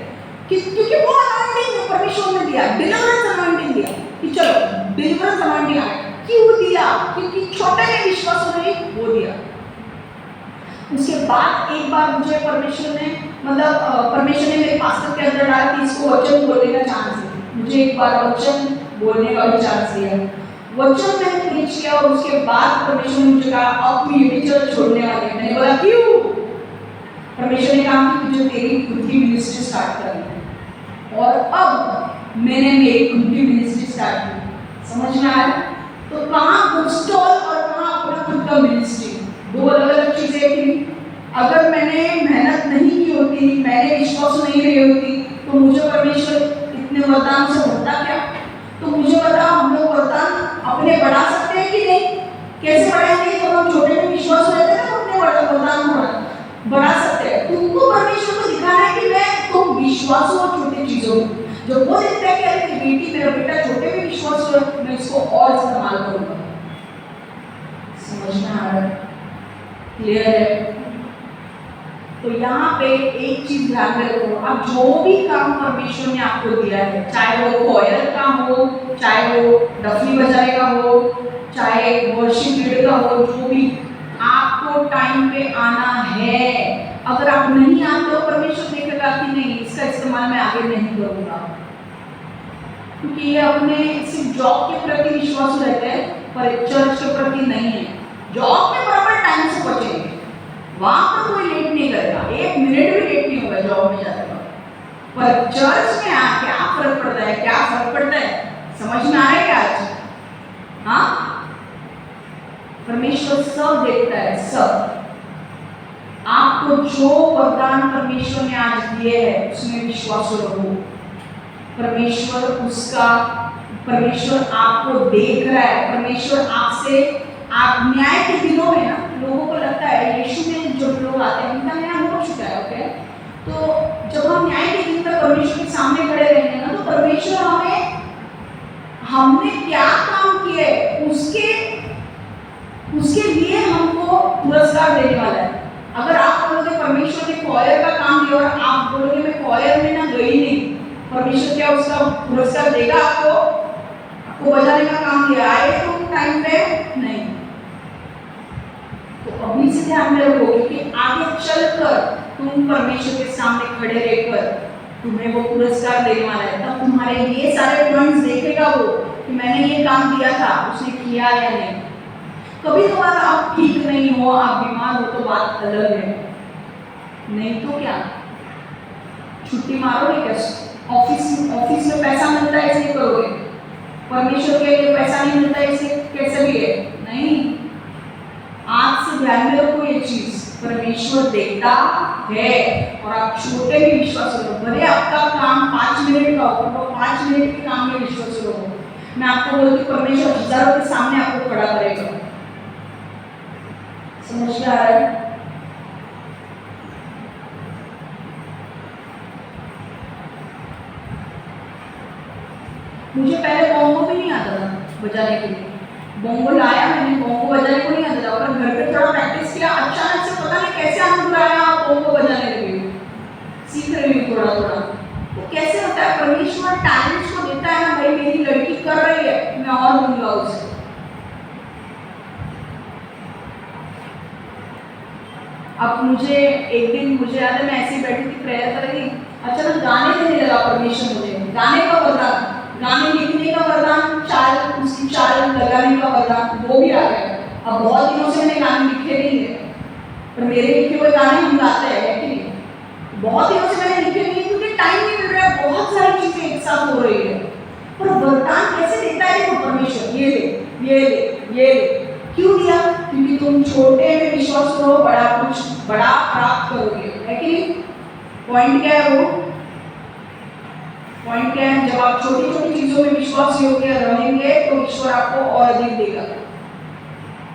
क्योंकि वो अनॉइंटिंग परमेश्वर ने दिया, डिलीवरेंस अनॉइंटिंग दिया कि चलो डिलीवरेंस अनॉइंटिंग आए। क्यों दिया? क्योंकि छोटे में विश्वास हो रही, वो दिया। उसके बाद एक बार मुझे परमेश्वर ने मेरे पास्टर के अंदर डाला कि इसको वचन बोलने का चांस है। मुझे एक बार वचन बोलने का भी चांस दिया। वचन मैंने प्रीच किया और उसके बाद परमेश्वर ने मुझे कहा अब तू ये चर्च छोड़ने वाली है। मैंने बोला क्यों? परमेश्वर ने कहा कि तुझे तेरी खुद की मिनिस्ट्री स्टार्ट करनी है। और अब मैंने मेरी खुद की मिनिस्ट्री स्टार्ट की। समझ में आया? तो कहाँ बुक स्टॉल और कहाँ अपना खुद का मिनिस्ट्री, दो अलग अलग चीजें थी। अगर मैंने मेहनत नहीं की होती, मैंने विश्वास नहीं रही होती, तो मुझे परमेश्वर इतने वरदान से भरता क्या? तो मुझे बताओ, हम लोग वरदान अपने बढ़ा सकते हैं कि नहीं? कैसे बढ़ाएंगे? तो हम छोटे में विश्वास रहते हैं ना, अपने वरदान को बढ़ा सकते हैं। तुमको परमेश्वर को दिखाना है कि मैं तुम विश्वास हो छोटी चीजों में। जो वो देखता है कि अरे बेटी मेरा बेटा छोटे में विश्वास हो, मैं इसको और इस्तेमाल करूंगा। समझ में आ रहा है? क्लियर है? तो यहाँ पे एक चीज ध्यान में रखो, आप जो भी काम परमेश्वर ने आपको दिया है, चाहे वो कोयर का हो, चाहे वो डफली बजाने का हो, चाहे वर्शिप लीडर का हो, जो भी, आपको टाइम पे आना है। अगर आप नहीं आते हो, परमेश्वर देखेगा कि नहीं इसका इस्तेमाल मैं आगे नहीं करूँगा, क्योंकि ये अपने सिर्फ जॉब के प्रति विश्वास रहते हैं पर चर्च के प्रति नहीं है। जॉब में बराबर टाइम से पहुंचेंगे, वहां पर कोई लेट नहीं करेगा, एक मिनट भी लेट नहीं होगा जॉब में जाने का। पर चर्च में क्या फर्क पड़ता है? क्या फर्क पड़ता है? समझ में आ रहा है क्या आज? हाँ, परमेश्वर सब देखता है, सब। आपको जो वरदान परमेश्वर ने आज दिए है उसमें विश्वास रखो। परमेश्वर आपको देख रहा है। परमेश्वर आपसे, आप न्याय के दिनों में ना, लोगों को लगता है यीशु में जो लोग आते हैं उनका न्याय हमको चुका है। ओके, तो जब हम न्याय के दिन पर परमेश्वर के सामने खड़े रहेंगे ना, तो परमेश्वर हमें हमने क्या काम किए उसके लिए हमको पुरस्कार देने वाला है। अगर आप बोलोगे परमेश्वर ने कॉयर का काम दिया और आप बोलोगे मैं कॉयर में ना गई नहीं, परमेश्वर क्या उसका पुरस्कार देगा आपको बजाने का काम दिया आए तो टाइम पे नहीं। तो अभी से ध्यान में रखो कि आगे चलकर तुम परमेश्वर के सामने खड़े रहकर तुम्हें वो पुरस्कार देने वाला है। तब तुम्हारे ये सारे पॉइंट्स देखेगा वो कि मैंने ये काम दिया था, उसने किया या नहीं। कभी कभार आप ठीक नहीं हो, आप बीमार हो तो बात अलग है, नहीं तो क्या छुट्टी मारोगे क्या? ऑफिस में पैसा मिलता है इसलिए करोगे, परमेश्वर के लिए पैसा नहीं मिलता है इसलिए कैसे भी है? नहीं। आज से ध्यान में रखो ये चीज, परमेश्वर देता है और आप छोटे में विश्वास करो। भले आपका काम 5 मिनट का हो, तो 5 मिनट के काम में विश्वास करो। मैं आपको बोलती हूँ परमेश्वर हजारों के सामने आपको खड़ा करेगा। समझ में आ रहा है? मुझे पहले बोंगो भी नहीं आता था बजाने के लिए, बोंगो लाया मैंने, बोंगो बजाने को नहीं आता था। और घर पे थोड़ा प्रैक्टिस किया, अचानक से पता नहीं कैसे आनंद आया, बोंगो बजाने लगी, सीख रही हूँ थोड़ा थोड़ा। तो कैसे होता है, परमेश्वर टैलेंट को देता है ना, भाई मेरी लड़की कर रही है, मैं और दूंगा उसे। अब मुझे एक दिन मुझे याद है, मैं ऐसे ही बैठी थी प्रेयर कर रही थी, अचानक गाने देने लगा परमेश्वर मुझे, गाने का वरदान, गाने लिखने का वरदान, उसकी चाल लगाने का वरदान, वो भी आ गया। अब बहुत दिनों से मैंने गाने लिखे नहीं है, पर मेरे लिखे हुए गाने हम गाते हैं कि नहीं? बहुत दिनों से मैंने लिखे नहीं क्योंकि टाइम नहीं मिल रहा है, बहुत सारी चीजें एक साथ हो रही है। पर वरदान कैसे देता है वो परमेश्वर? ये ले क्यों दिया? क्योंकि तुम छोटे में विश्वास करो, बड़ा प्राप्त करोगे, है कि नहीं? पॉइंट क्या है वो? पॉइंट क्या है? जब आप छोटी छोटी चीजों में विश्वास योग्य रहेंगे तो ईश्वर आपको और अधिक देगा।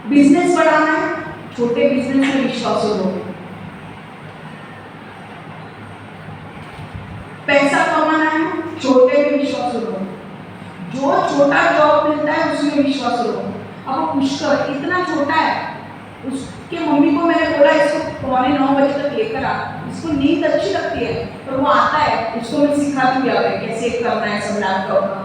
बिजनेस बढ़ाना है, छोटे बिजनेस में विश्वास करो। पैसा कमाना है, छोटे में विश्वास करो। जो छोटा जॉब मिलता है उसमें विश्वास करो। अब पुष्कर इतना छोटा है, उसके मम्मी को मैंने बोला इसको 8:45 बजे तक लेकर आ, इसको नींद अच्छी लगती है पर वो आता है, उसको मैं सिखाती हूँ कैसे करना है सब लैपटॉप का।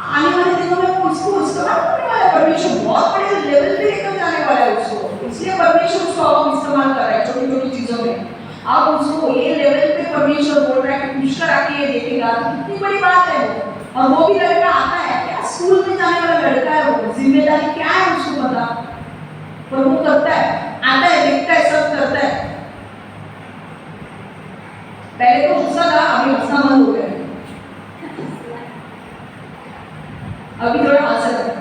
आने वाले दिनों में उसको इस्तेमाल करने वाला है, परमेश्वर बहुत बड़े लेवल पे लेकर जाने वाला है उसको, इसलिए परमेश्वर उसको अब इस्तेमाल कर रहा है छोटी छोटी चीजों में। अब उसको ये लेवल पे परमेश्वर बोल रहा है कि पुष्कर आके ये देखेगा तो कितनी बड़ी बात है वो। और वो भी लड़का आता है, क्या स्कूल में जाने वाला लड़का है, वो जिम्मेदारी क्या है उसको पता, पर वो करता है, आता है, देखता है, सब करता है। पहले तो गुस्सा था, अभी हंसना बंद हो गया, अभी थोड़ा हंस रहा है।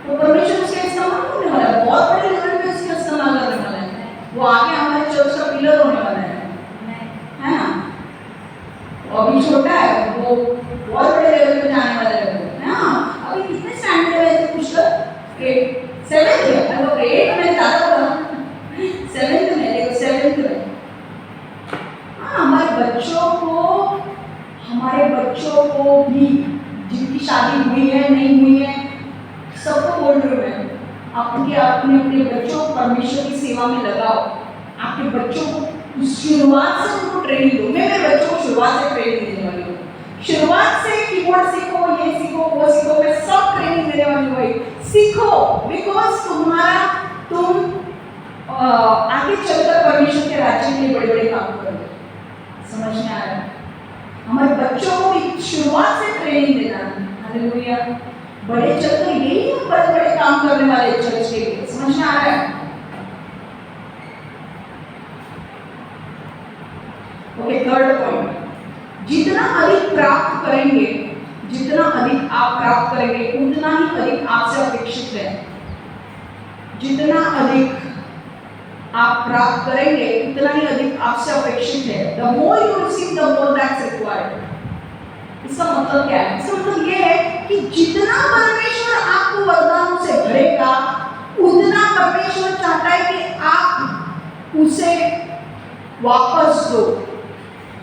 तो परमेश्वर उसके इस्तेमाल करने वाला है, बहुत बड़े लेवल पे उसके इस्तेमाल करने वाला है। वो आगे हमारे चर्च का पिलर होने वाला है ना? अभी छोटा है, वो बहुत बड़े लेवल पे जाने वाला है ना? अभी कितने स्टैंडर्ड में थे पुष्कर? 7th में, वो 8 में ज़्यादा हुआ, 7th में, देखो 7th में। हाँ, हमारे बच्चों को भी जिनकी शादी हुई है नहीं हुई है, सबको बोल रही हूँ मैं, अपने बच्चों को परमेश्वर की सेवा में लगाओ। आपके बच्चों को शुरुआत से उनको ट्रेनिंग दो। मैं मेरे बच्चों को शुरुआत से ट्रेनिंग देने वाली हूँ, शुरुआत से कीबोर्ड सीखो, ये सीखो, वो सीखो, मैं सब ट्रेनिंग देने वाली हूँ। सीखो, बिकॉज तुम आगे चलकर परमेश्वर के राज्य के लिए बड़े बड़े काम करोगे। समझ में आ रहा है? हमारे बच्चों को भी शुरुआत से ट्रेनिंग देना है। हालेलुया। बड़े चलकर यही हम बड़े बड़े काम करने वाले चर्च के लिए। समझ में आ रहा है? ओके, थर्ड पॉइंट, जितना अधिक प्राप्त करेंगे, जितना अधिक आप प्राप्त करेंगे उतना ही अधिक आपसे अपेक्षित है। जितना अधिक आप प्राप्त करेंगे उतना ही अधिक आपसे अपेक्षित है। The more you receive, the more that's required। इसका मतलब क्या है? इसका मतलब ये है कि जितना परमेश्वर आपको वरदानों से भरेगा उतना परमेश्वर चाहता है कि आप उसे वापस दो,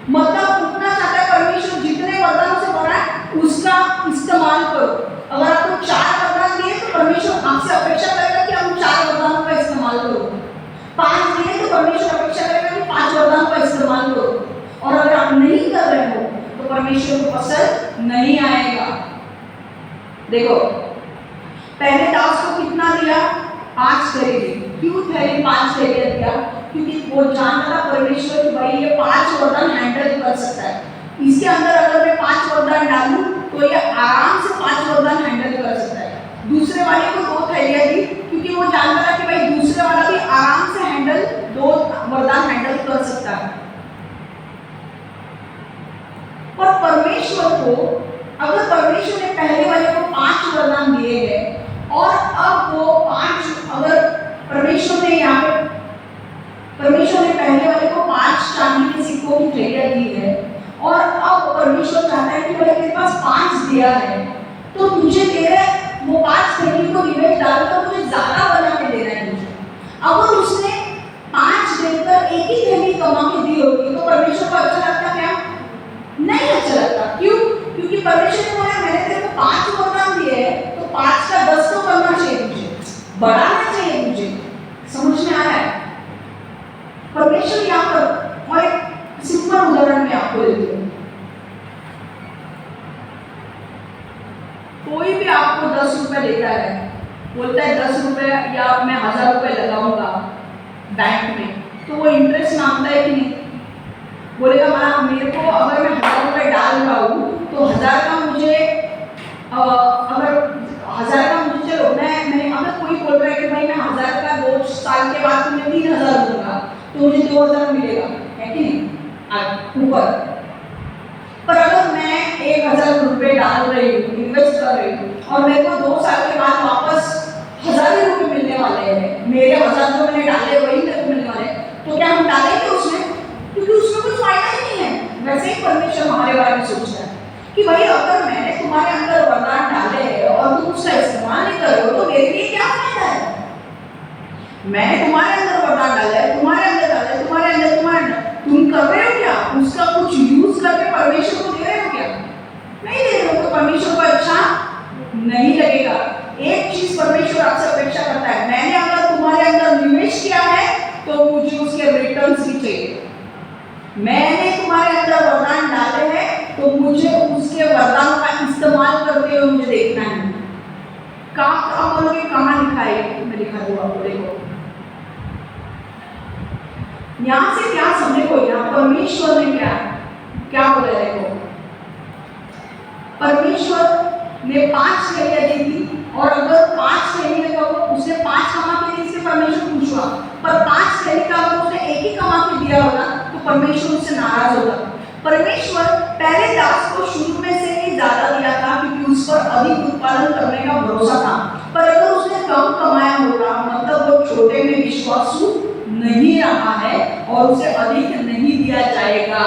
मतलब उतना चाहता है परमेश्वर जितने वरदानों से भरा है उसका इस्तेमाल करो। अगर आपको 4 वरदान दिए तो परमेश्वर आपसे अपेक्षा करेगा कि आप 4 वरदानों का इस्तेमाल करो। 5 दिए तो परमेश्वर अपेक्षा करेगा कि 5 वरदानों का इस्तेमाल करो। और अगर आप नहीं कर रहे हो तो परमेश्वर को पसंद नहीं आएगा। देखो, पहले दास को कितना दिया? 5 थैली दी। क्यों थैली 5 थैली दिया? क्योंकि वो जानता था परमेश्वर कि भाई ये 5 वरदान हैंडल कर सकता है। इसके अंदर अगर मैं 5 वरदान डालूं तो ये आराम से 5 वरदान हैंडल कर सकता है। दूसरे वाले को 2 थैलियां दी क्योंकि वो जानता था कि भाई दूसरे वाला भी आराम से 2 वरदान हैंडल कर सकता है। और परमेश्वर को, अगर परमेश्वर ने पहले वाले को 5 वरदान दिए हैं और अब वो 5, अगर परमेश्वर ने यहाँ पे पहले वाले को 5 चांदी के सिक्कों की थैलियां दी है और अब परमेश्वर चाहता है कि भाई तेरे पास 5 दिया है तो मुझे तेरे वो 5 थैली को निवेश डालकर मुझे ज्यादा बना के देना है मुझे। अगर उसने 5 देकर एक ही थैली कमा के दी होगी तो परमेश्वर को अच्छा लगता क्या? नहीं अच्छा लगता। क्यों? क्योंकि परमेश्वर ने बोला मैंने तेरे को 5 वरदान दिए हैं तो 5 का 10 तो करना चाहिए मुझे, बढ़ाना चाहिए मुझे। समझ में आ रहा है? परमेश्वर यहाँ पर, और एक सिंपल उदाहरण मैं आपको देती हूँ। कोई भी आपको 10 रुपए देता है, बोलता है 10 रुपए या मैं 1000 रुपए लगाऊंगा बैंक में, तो वो इंटरेस्ट मांगता है कि नहीं? बोलेगा मेरे को अगर मैं 1000 रुपए डाल रहा हूँ तो 1000 का मुझे अगर 1000 का मुझे, चलो मैं अगर कोई बोल रहा है कि भाई मैं 1000 का 2 साल के बाद तुम्हें 3000 दूंगा तो मुझे 2000 मिलेगा, है कि नहीं ऊपर। पर अगर मैं 1000 रुपए डाल रही हूँ, इन्वेस्ट कर रही हूँ और मेरे को 2 साल के बाद वापस 1000 रुपए मिलने वाले हैं, मेरे 1000 जो मैंने डाले वही मेरे को मिलने वाले, तो क्या हम डालेंगे उसमें? क्योंकि उसमें कुछ फायदा ही नहीं है। वैसे ही परमेश्वर हमारे बारे में सोच रहा है कि भाई अगर मैंने तुम्हारे अंदर वरदान डाले हैं और तुम उसका इस्तेमाल नहीं कर रहे हो तो मेरे लिए क्या फायदा है? मैंने तुम्हारे अंदर वरदान डाला है, तुम्हारे अंदर डाला है, तुम्हारे अंदर तुम कर रहे हो क्या? उसका कुछ यूज करके परमेश्वर को दे रहे हो क्या? नहीं दे रहे हो तो परमेश्वर को अच्छा नहीं लगेगा। एक चीज परमेश्वर आपसे अपेक्षा करता है, मैंने अगर तुम्हारे अंदर निवेश किया है तो मुझे उसके रिटर्न्स भी चाहिए। मैंने तुम्हारे अंदर वरदान डाले हैं तो मुझे उसके वरदान का इस्तेमाल करते हुए मुझे देखना है। आप बोलोगे कहाँ लिखा है? मैं दिखा दूँ आपको। देखो यहाँ से क्या समझो, यहाँ परमेश्वर ने क्या बोला? देखो परमेश्वर ने 5 थैलियां दी थी और अगर 5 थैलियां का उसने 5 कमा के दी, इससे परमेश्वर खुश हुआ। पर 5 थैली का अगर उसने एक ही कमा के दिया होगा तो परमेश्वर उससे नाराज होगा। परमेश्वर पहले दास को शुरू में से ही ज्यादा दिया था क्योंकि उस पर अधिक उत्पादन करने का भरोसा था। पर अगर उसने कम कमाया होगा मतलब वो छोटे में विश्वासु नहीं रहा है और उसे अधिक नहीं दिया जाएगा।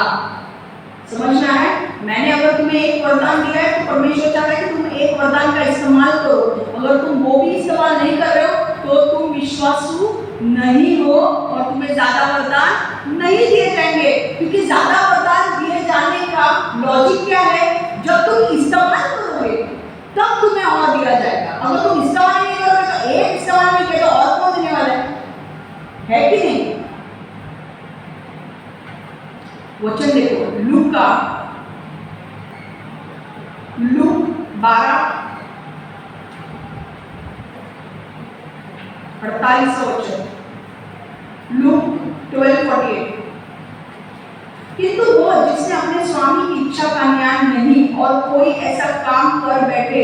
समझना है? मैंने अगर तुम्हें एक वरदान दिया है तो परमेश्वर चाहता है कि तुम एक वरदान का इस्तेमाल करो। अगर तुम वो भी इस्तेमाल नहीं कर रहे हो तो तुम विश्वासु नहीं हो और तुम्हें ज्यादा वरदान नहीं दिए जाएंगे। क्योंकि ज्यादा वरदान दिए जाने का लॉजिक क्या है? जब तुम इस्तेमाल करोगे तब तुम्हें और दिया जाएगा। अगर तुम इस्तेमाल नहीं करोगे तो एक इस्तेमाल नहीं किया तो और कौन देने वाला है कि नहीं? वचन देखो, लूक 12:48 वचन, लूक 12:48। किंतु वो जिसने अपने स्वामी की इच्छा का न्याय नहीं और कोई ऐसा काम कर बैठे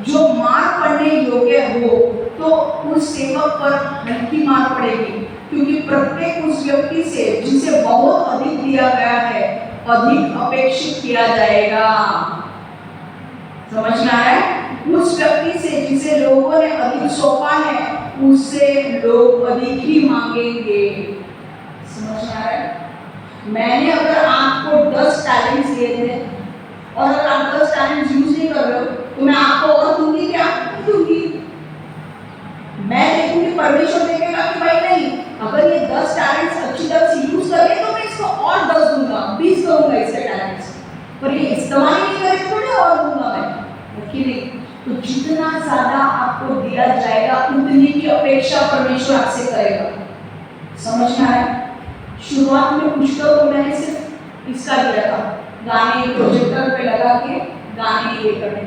जो मार पड़ने योग्य हो तो उस सेवक पर हल्की मार पड़ेगी, क्योंकि प्रत्येक उस व्यक्ति से जिसे बहुत अधिक दिया गया है अधिक अपेक्षित किया जाएगा। समझ में आ रहा है? उस व्यक्ति से जिसे लोगों ने अधिक सौंपा है उससे लोग अधिक ही मांगेंगे। समझ में आ रहा है? मैंने अगर आपको 10 टैलेंट्स दिए थे और अगर आप 10 टैलेंट्स यूज नहीं कर रहे हो तो मैं आपको और दूंगी क्या? दूंगी। मैं देखूंगी परमेश्वर परमेश्वर आपसे करेगा। समझ में आया? शुरुआत में पुष्कर को मैंने सिर्फ इसका दिया था, गाने प्रोजेक्टर पे लगा के गाने ये करने,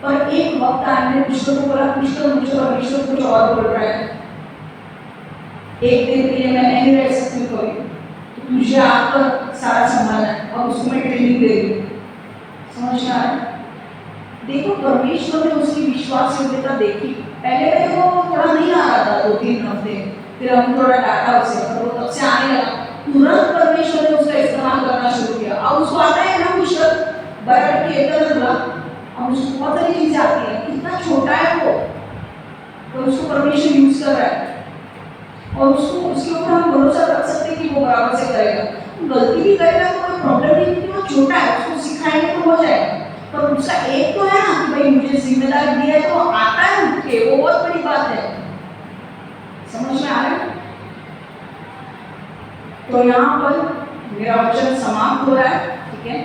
पर एक वक्त आया मैंने पुष्कर को बोला, पुष्कर मुझे परमेश्वर कुछ और बोल रहा है, एक दिन के लिए मैं नहीं रह सकती कभी, तो तुझे आकर सारा संभालना है, और उसको मैं ट्रेनिंग दे रही हूँ। समझ में आया? देखो परमेश्वर ने उसकी विश्वास योग्यता देखी। पहले मेरे को थोड़ा नहीं आ रहा था 2-3 हफ्ते, फिर हम थोड़ा डाटा उसे, और वो तब से आने लगा। तुरंत परमेश्वर ने उसका इस्तेमाल करना शुरू किया। अब उसको आता है ना कुछ बराबर के इधर हुआ, अब उसको बहुत सारी चीजें आती है, कितना छोटा है वो, तो उसको परमेश्वर यूज कर रहा है, और उसको उसके ऊपर हम भरोसा रख सकते हैं कि वो बराबर से करेगा। गलती भी करेगा तो कोई प्रॉब्लम नहीं, क्योंकि वो छोटा है, उसको सिखाएंगे तो हो जाएगा। पर उसका एक तो है ना कि भाई मुझे जिम्मेदारी दी है तो आता है उठ के, वो बहुत बड़ी बात है। समझ में आ रहा है? तो यहाँ पर मेरा वचन समाप्त हो रहा है, ठीक है।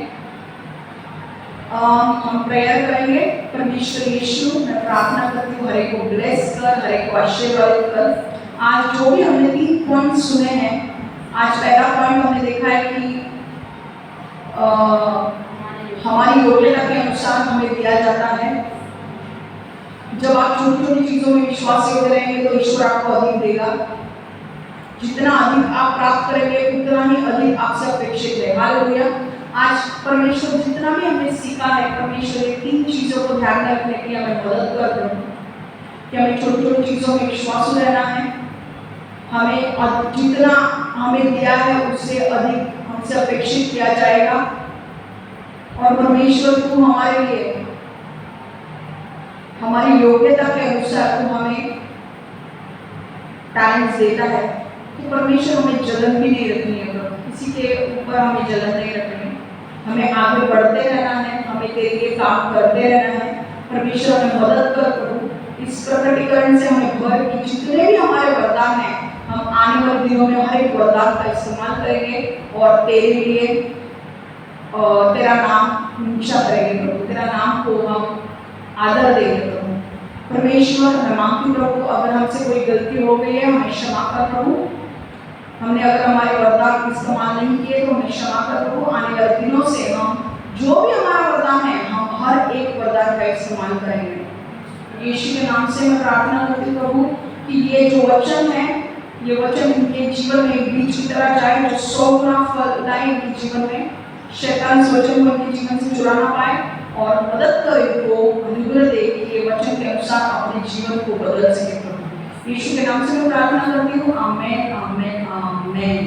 हम प्रेयर करेंगे। परमेश्वर यीशु, मैं प्रार्थना करती हूँ हर एक को ब्लेस कर, हर एक को आशीर्वादित कर। आज जो भी हमने 3 पॉइंट सुने हैं, आज पहला पॉइंट हमने देखा है कि हमारी योग्यता के अनुसार हमें दिया जाता है। जब आप छोटी छोटी चीजों में विश्वास योग्य रहेंगे तो ईश्वर आपको अधिक देगा। जितना अधिक आप प्राप्त करेंगे उतना ही अधिक आपसे अपेक्षित है। हालेलुया। आज परमेश्वर जितना भी हमने सीखा है, परमेश्वर ये 3 चीजों को ध्यान में रखने की हमें मदद कर दो कि हमें छोटी छोटी चीजों में विश्वास रहना है। हमें जितना हमें दिया है उससे अधिक हमसे अपेक्षित किया जाएगा, और परमेश्वर तू हमारे लिए हमारी योग्यता के अनुसार तू हमें टैलेंट्स देता है। तो परमेश्वर हमें जलन भी नहीं रखनी है, किसी के ऊपर हमें जलन नहीं रखनी है। हमें आगे बढ़ते रहना है, हमें तेरे लिए काम करते रहना है। परमेश्वर हमें मदद कर प्रभु, इस प्रकटीकरण से हमें भर कि जितने भी हमारे वरदान हैं, हम आने वाले दिनों में हर एक वरदान का इस्तेमाल करेंगे और तेरे लिए तेरा नाम ऊंचा करेंगे प्रभु, तेरा नाम को हम आदर देंगे प्रभु। परमेश्वर मैं मांगती हूँ प्रभु, अगर हमसे कोई गलती हो गई है हमें क्षमा कर प्रभु। हमने अगर हमारे वरदान इस्तेमाल नहीं किए तो हमें क्षमा कर प्रभु। आने वाले दिनों से हम जो भी हमारा वरदान है, हम हर एक वरदान का इस्तेमाल करेंगे। यीशु के नाम से मैं प्रार्थना करती हूँ प्रभु कि ये जो वचन है, ये वचन इनके जीवन में बीज की तरह जाए, जो 100 गुना फल लाए इनके जीवन में। शैतान इस वचन को इनके जीवन से चुरा ना पाए, और मदद कर इनको अनुग्रह दे कि ये वचन के अनुसार अपने जीवन को बदल सके प्रभु। यीशु के नाम से मैं प्रार्थना करती हूँ। आमेन, आमेन, आमेन।